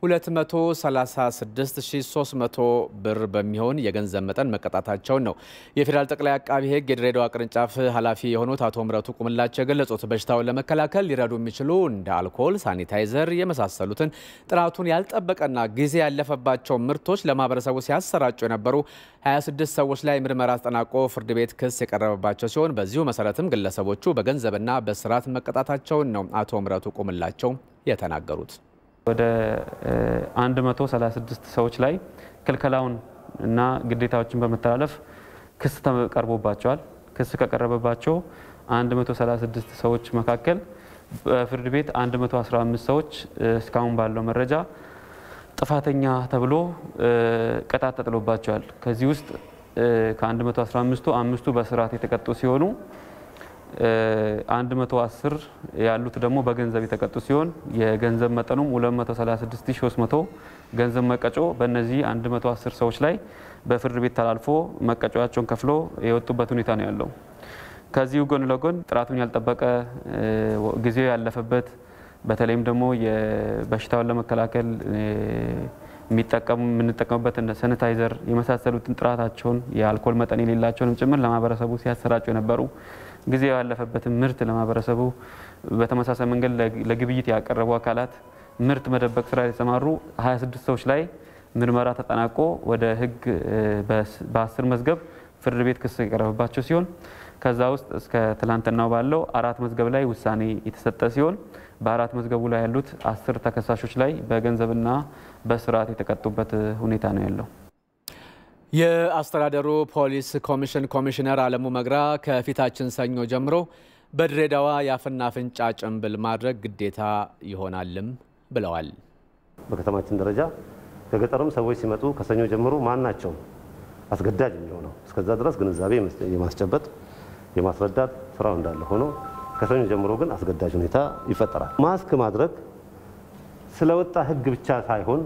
236300 ብር በሚሆን የገንዘብ መጠን መቀጣታቸውን ነው የፌዴራል ጠቅላይ አቃቢ ሕግ የድሬዳዋ ቅርንጫፍ ኃላፊ የሆኑት አቶ ምረቱ ቁምላቸው የገለጹት። በሽታውን ለመከላከል ሊረዱ የሚችሉ እንደ አልኮል፣ ሳኒታይዘር የመሳሰሉትን ጥራቱን ያልጠበቀና ጊዜ ያለፈባቸው ምርቶች ለማህበረሰቡ ሲያሰራጩ የነበሩ 26 ሰዎች ላይ ምርመራ ተጠናቆ ፍርድ ቤት ክስ የቀረበባቸው ሲሆን በዚሁ መሰረትም ግለሰቦቹ በገንዘብና በስራት መቀጣታቸውን ነው አቶ ምረቱ ቁምላቸው የተናገሩት። ወደ 136 ሰዎች ላይ ክልከላውን እና ግዴታዎችን በመተላለፍ ክስ ተቀርቦባቸዋል። ክስ ከቀረበባቸው 136 ሰዎች መካከል በፍርድ ቤት 115 ሰዎች እስካሁን ባለው መረጃ ጥፋተኛ ተብሎ ቅጣት ተጥሎባቸዋል። ከዚህ ውስጥ ከ115ቱ አምስቱ በስርዓት የተቀጡ ሲሆኑ 110 ያሉት ደግሞ በገንዘብ የተቀጡ ሲሆን የገንዘብ መጠኑም 236300 ገንዘብ መቀጮ በእነዚህ 110 ሰዎች ላይ በፍርድ ቤት ተላልፎ መቀጮያቸውን ከፍሎ የወጡበት ሁኔታ ነው ያለው። ከዚሁ ጎን ለጎን ጥራቱን ያልጠበቀ ጊዜው ያለፈበት በተለይም ደግሞ የበሽታውን ለመከላከል የምንጠቀምበት እንደ ሳኒታይዘር የመሳሰሉትን ጥራታቸውን የአልኮል መጠን የሌላቸውንም ጭምር ለማህበረሰቡ ሲያሰራጩ የነበሩ ጊዜው ያለፈበትን ምርት ለማህበረሰቡ በተመሳሳይ መንገድ ለግብይት ያቀረቡ አካላት ምርት መደበቅ ስራ የተሰማሩ 26 ሰዎች ላይ ምርመራ ተጠናቆ ወደ ህግ በ10 መዝገብ ፍርድ ቤት ክስ የቀረበባቸው ሲሆን ከዛ ውስጥ እስከ ትላንትናው ባለው 4 መዝገብ ላይ ውሳኔ የተሰጠ ሲሆን በ4 መዝገቡ ላይ ያሉት 10 ተከሳሾች ላይ በገንዘብና በስርዓት የተቀጡበት ሁኔታ ነው ያለው። የአስተዳደሩ ፖሊስ ኮሚሽን ኮሚሽነር አለሙ መግራ ከፊታችን ሰኞ ጀምሮ በድሬዳዋ የአፍና አፍንጫ ጭንብል ማድረግ ግዴታ ይሆናልም ብለዋል። በከተማችን ደረጃ ከገጠርም ሰዎች ሲመጡ ከሰኞ ጀምሮ ማናቸው አስገዳጅ የሚሆነው እስከዛ ድረስ ግንዛቤ የማስጨበጥ የማስረዳት ስራው እንዳለ ሆኖ ከሰኞ ጀምሮ ግን አስገዳጅ ሁኔታ ይፈጠራል። ማስክ ማድረግ ስለወጣ ህግ ብቻ ሳይሆን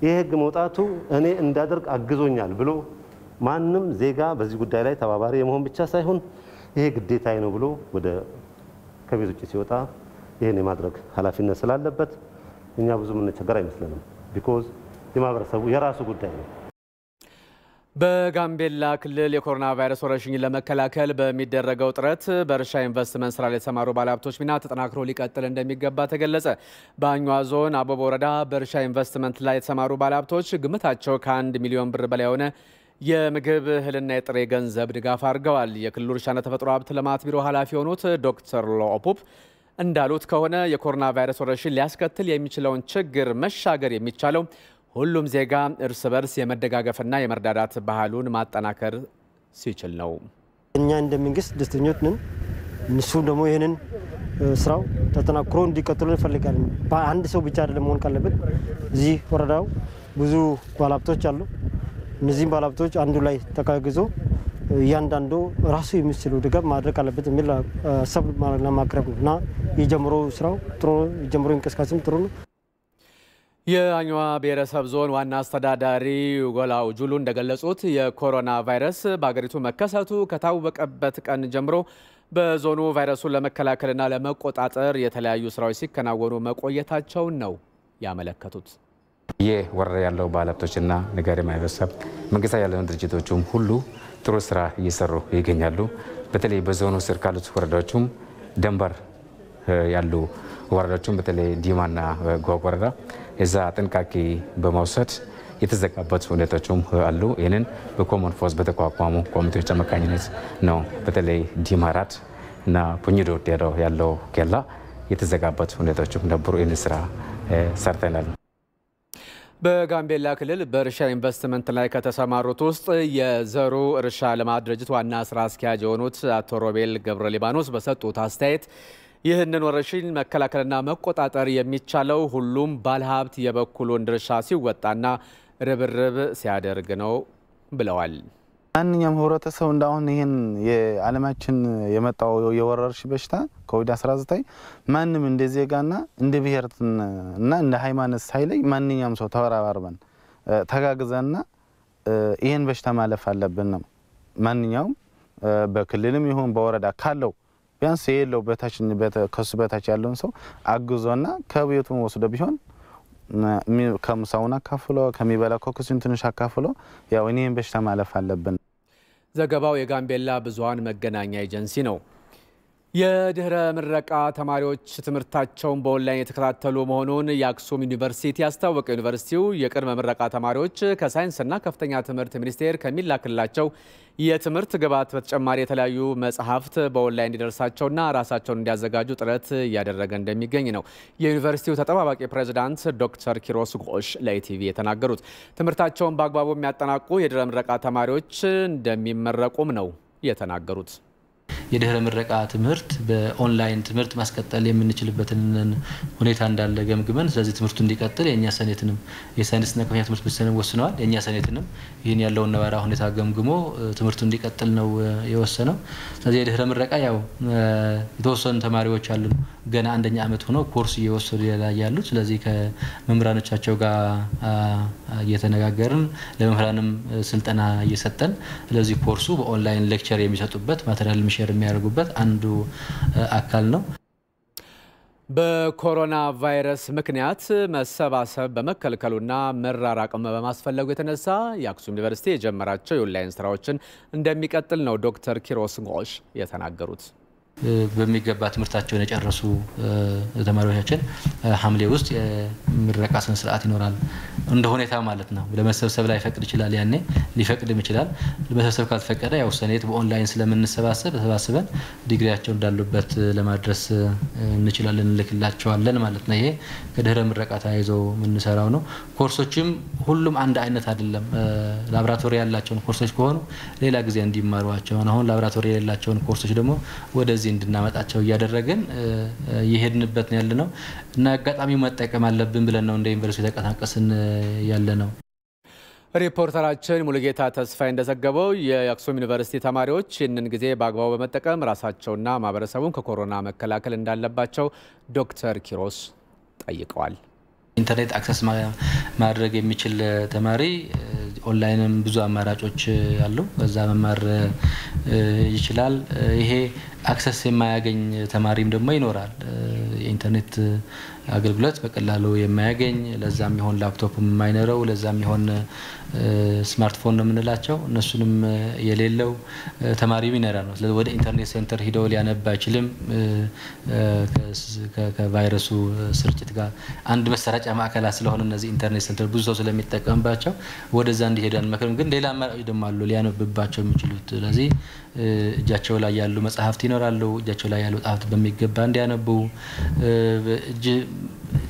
ይህ ህግ መውጣቱ እኔ እንዳደርግ አግዞኛል ብሎ ማንም ዜጋ በዚህ ጉዳይ ላይ ተባባሪ የመሆን ብቻ ሳይሆን ይሄ ግዴታዬ ነው ብሎ ወደ ከቤት ውጭ ሲወጣ ይሄን የማድረግ ኃላፊነት ስላለበት እኛ ብዙ የምንቸገር አይመስለንም። ቢኮዝ የማህበረሰቡ የራሱ ጉዳይ ነው። በጋምቤላ ክልል የኮሮና ቫይረስ ወረርሽኝ ለመከላከል በሚደረገው ጥረት በእርሻ ኢንቨስትመንት ስራ ላይ የተሰማሩ ባለሀብቶች ሚና ተጠናክሮ ሊቀጥል እንደሚገባ ተገለጸ። በአኟ ዞን አቦቦ ወረዳ በእርሻ ኢንቨስትመንት ላይ የተሰማሩ ባለሀብቶች ግምታቸው ከ1 ሚሊዮን ብር በላይ የሆነ የምግብ እህልና የጥሬ ገንዘብ ድጋፍ አድርገዋል። የክልሉ እርሻና ተፈጥሮ ሀብት ልማት ቢሮ ኃላፊ የሆኑት ዶክተር ሎኦፑፕ እንዳሉት ከሆነ የኮሮና ቫይረስ ወረርሽኝ ሊያስከትል የሚችለውን ችግር መሻገር የሚቻለው ሁሉም ዜጋ እርስ በርስ የመደጋገፍና የመርዳዳት ባህሉን ማጠናከር ሲችል ነው። እኛ እንደ መንግስት ደስተኞች ነን። እነሱም ደግሞ ይህንን ስራው ተጠናክሮ እንዲቀጥሉ እንፈልጋለን። በአንድ ሰው ብቻ አይደለም መሆን ካለበት። እዚህ ወረዳው ብዙ ባለሀብቶች አሉ። እነዚህም ባለሀብቶች አንዱ ላይ ተጋግዞ እያንዳንዱ ራሱ የሚችለው ድጋፍ ማድረግ አለበት የሚል ሀሳብ ለማቅረብ ነው እና የጀምሮ ስራው ጥሩ የጀምሮ እንቅስቃሴም ጥሩ ነው። የአኝዋ ብሔረሰብ ዞን ዋና አስተዳዳሪ ጎላው ጁሉ እንደገለጹት የኮሮና ቫይረስ በአገሪቱ መከሰቱ ከታወቀበት ቀን ጀምሮ በዞኑ ቫይረሱን ለመከላከልና ለመቆጣጠር የተለያዩ ስራዎች ሲከናወኑ መቆየታቸውን ነው ያመለከቱት። የወረዳ ያለው ባለሀብቶችና ነጋዴ ማህበረሰብ መንግስታዊ ያለውን ድርጅቶችም ሁሉ ጥሩ ስራ እየሰሩ ይገኛሉ። በተለይ በዞኑ ስር ካሉት ወረዳዎችም ደንበር ያሉ ወረዳዎችም በተለይ ዲማና ጓግ ወረዳ እዛ ጥንቃቄ በመውሰድ የተዘጋበት ሁኔታዎችም አሉ። ይህንን በኮመን ፎርስ በተቋቋሙ ኮሚቴዎች አማካኝነት ነው። በተለይ ዲማ ራድ እና ፑኝዶ ያለው ኬላ የተዘጋበት ሁኔታዎችም ነበሩ። ይህን ስራ ሰርተናል። በጋምቤላ ክልል በእርሻ ኢንቨስትመንት ላይ ከተሰማሩት ውስጥ የዘሩ እርሻ ልማት ድርጅት ዋና ስራ አስኪያጅ የሆኑት አቶ ሮቤል ገብረ ሊባኖስ በሰጡት አስተያየት ይህንን ወረርሽኝ መከላከልና መቆጣጠር የሚቻለው ሁሉም ባለሀብት የበኩሉን ድርሻ ሲወጣና ርብርብ ሲያደርግ ነው ብለዋል። ማንኛውም ህብረተሰብ እንዳሁን ይህን የዓለማችን የመጣው የወረርሽኝ በሽታ ኮቪድ-19 ማንም እንደ ዜጋና እንደ ብሔርና እንደ ሃይማኖት ሳይለይ ማንኛውም ሰው ተባባርበን ተጋግዘንና ይህን በሽታ ማለፍ አለብን ነው። ማንኛውም በክልልም ይሁን በወረዳ ካለው ቢያንስ የለው ከሱ በታች ያለውን ሰው አግዞና ከቤቱም ወስዶ ቢሆን ከምሳውን አካፍሎ ከሚበላ ኮክሱን ትንሽ አካፍሎ ያው እኔን በሽታ ማለፍ አለብን። ዘገባው የጋምቤላ ብዙሃን መገናኛ ኤጀንሲ ነው። የድህረ ምረቃ ተማሪዎች ትምህርታቸውን በኦንላይን የተከታተሉ መሆኑን የአክሱም ዩኒቨርሲቲ አስታወቀ። ዩኒቨርሲቲው የቅድመ ምረቃ ተማሪዎች ከሳይንስና ከፍተኛ ትምህርት ሚኒስቴር ከሚላክላቸው የትምህርት ግብዓት በተጨማሪ የተለያዩ መጽሐፍት በኦንላይን እንዲደርሳቸውና ራሳቸውን እንዲያዘጋጁ ጥረት እያደረገ እንደሚገኝ ነው የዩኒቨርሲቲው ተጠባባቂ ፕሬዝዳንት ዶክተር ኪሮስ ጎሽ ለኢቲቪ የተናገሩት። ትምህርታቸውን በአግባቡ የሚያጠናቁ የድህረ ምረቃ ተማሪዎች እንደሚመረቁም ነው የተናገሩት። የድህረ ምረቃ ትምህርት በኦንላይን ትምህርት ማስቀጠል የምንችልበትን ሁኔታ እንዳለ ገምግመን ስለዚህ ትምህርቱ እንዲቀጥል የኛ ሰኔትንም የሳይንስና ከፍተኛ ትምህርት ሚኒስቴርን ወስነዋል። የኛ ሰኔትንም ይህን ያለውን ነባራ ሁኔታ ገምግሞ ትምህርቱ እንዲቀጥል ነው የወሰነው። ስለዚህ የድህረ ምረቃ ያው የተወሰኑ ተማሪዎች አሉ ገና አንደኛ ዓመት ሆኖ ኮርስ እየወሰዱ ያሉት። ስለዚህ ከመምህራኖቻቸው ጋር እየተነጋገርን ለመምህራንም ስልጠና እየሰጠን ስለዚህ ኮርሱ በኦንላይን ሌክቸር የሚሰጡበት ማቴሪያል ሼር የሚያደርጉበት አንዱ አካል ነው። በኮሮና ቫይረስ ምክንያት መሰባሰብ በመከልከሉና መራራቅም በማስፈለጉ የተነሳ የአክሱም ዩኒቨርሲቲ የጀመራቸው የኦንላይን ስራዎችን እንደሚቀጥል ነው ዶክተር ኪሮስ ጎሽ የተናገሩት። በሚገባ ትምህርታቸውን የጨረሱ ተማሪዎቻችን ሐምሌ ውስጥ የምረቃ ስነ ስርዓት ይኖራል። እንደ ሁኔታ ማለት ነው። ለመሰብሰብ ላይ ፈቅድ ይችላል ያኔ ሊፈቅድም ይችላል። ለመሰብሰብ ካልተፈቀደ ያው ሰኔት በኦንላይን ስለምንሰባሰብ ተሰባስበን ዲግሪያቸው እንዳሉበት ለማድረስ እንችላለን እንልክላቸዋለን ማለት ነው። ይሄ ከድህረ ምረቃ ተያይዞ የምንሰራው ነው። ኮርሶችም ሁሉም አንድ አይነት አይደለም። ላብራቶሪ ያላቸውን ኮርሶች ከሆኑ ሌላ ጊዜ እንዲማሯቸው አሁን ላብራቶሪ የሌላቸውን ኮርሶች ደግሞ ወደዚህ እንድናመጣቸው እያደረግን ይሄድንበት ነው ያለነው እና አጋጣሚው መጠቀም አለብን ብለን ነው እንደ ዩኒቨርሲቲ ተቀጣቀስን ያለነው። ሪፖርተራችን ሙሉጌታ ተስፋዬ እንደዘገበው የአክሱም ዩኒቨርሲቲ ተማሪዎች ይህንን ጊዜ በአግባቡ በመጠቀም ራሳቸውና ማህበረሰቡን ከኮሮና መከላከል እንዳለባቸው ዶክተር ኪሮስ ጠይቀዋል። ኢንተርኔት አክሰስ ማድረግ የሚችል ተማሪ ኦንላይንም ብዙ አማራጮች አሉ በዛ መማር ይችላል። ይሄ አክሰስ የማያገኝ ተማሪም ደግሞ ይኖራል። የኢንተርኔት አገልግሎት በቀላሉ የማያገኝ ለዛም ይሆን ላፕቶፕ የማይኖረው ለዛም ይሆን ስማርትፎን ነው የምንላቸው እነሱንም የሌለው ተማሪም ይኖራል ነው። ስለዚህ ወደ ኢንተርኔት ሴንተር ሄዶ ሊያነብ አይችልም። ከቫይረሱ ስርጭት ጋር አንድ መሰራጫ ማዕከላት ስለሆነ እነዚህ ኢንተርኔት ሴንተር ብዙ ሰው ስለሚጠቀምባቸው ወደዛ እንዲሄዱ አንመክርም። ግን ሌላ አማራጭ ደግሞ አሉ ሊያነብባቸው የሚችሉት። ስለዚህ እጃቸው ላይ ያሉ መጽሐፍት ይኖራሉ። እጃቸው ላይ ያሉ መጽሐፍት በሚገባ እንዲያነቡ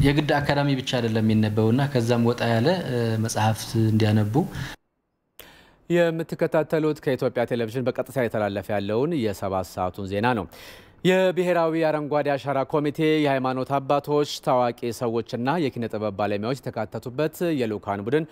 የግድ አካዳሚ ብቻ አይደለም የሚነበውና ከዛም ወጣ ያለ መጽሐፍት እንዲያነቡ። የምትከታተሉት ከኢትዮጵያ ቴሌቪዥን በቀጥታ የተላለፈ ያለውን የ7 ሰዓቱን ዜና ነው። የብሔራዊ አረንጓዴ አሻራ ኮሚቴ የሃይማኖት አባቶች፣ ታዋቂ ሰዎችና የኪነ ጥበብ ባለሙያዎች የተካተቱበት የልኡካን ቡድን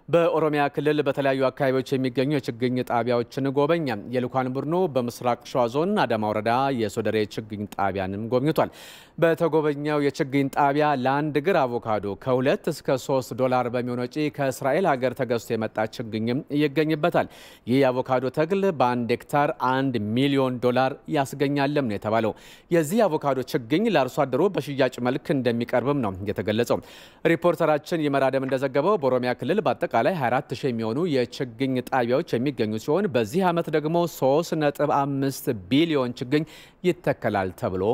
በኦሮሚያ ክልል በተለያዩ አካባቢዎች የሚገኙ የችግኝ ጣቢያዎችን ጎበኘ። የልኡካን ቡድኑ በምስራቅ ሸዋ ዞን አዳማ ወረዳ የሶደሬ ችግኝ ጣቢያንም ጎብኝቷል። በተጎበኘው የችግኝ ጣቢያ ለአንድ እግር አቮካዶ ከ2 እስከ 3 ዶላር በሚሆን ወጪ ከእስራኤል ሀገር ተገዝቶ የመጣ ችግኝም ይገኝበታል። ይህ የአቮካዶ ተክል በ1 ሄክታር 1 ሚሊዮን ዶላር ያስገኛልም ነው የተባለው። የዚህ አቮካዶ ችግኝ ለአርሶ አደሩ በሽያጭ መልክ እንደሚቀርብም ነው የተገለጸው። ሪፖርተራችን ይመራደም እንደዘገበው በኦሮሚያ ክልል በአጠቃላይ 24000 የሚሆኑ የችግኝ ጣቢያዎች የሚገኙ ሲሆን በዚህ ዓመት ደግሞ 3.5 ቢሊዮን ችግኝ ይተከላል ተብሎ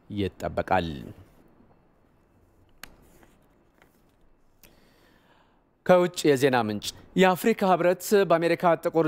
ይጠበቃል። ከውጭ የዜና ምንጭ የአፍሪካ ህብረት በአሜሪካ ጥቁር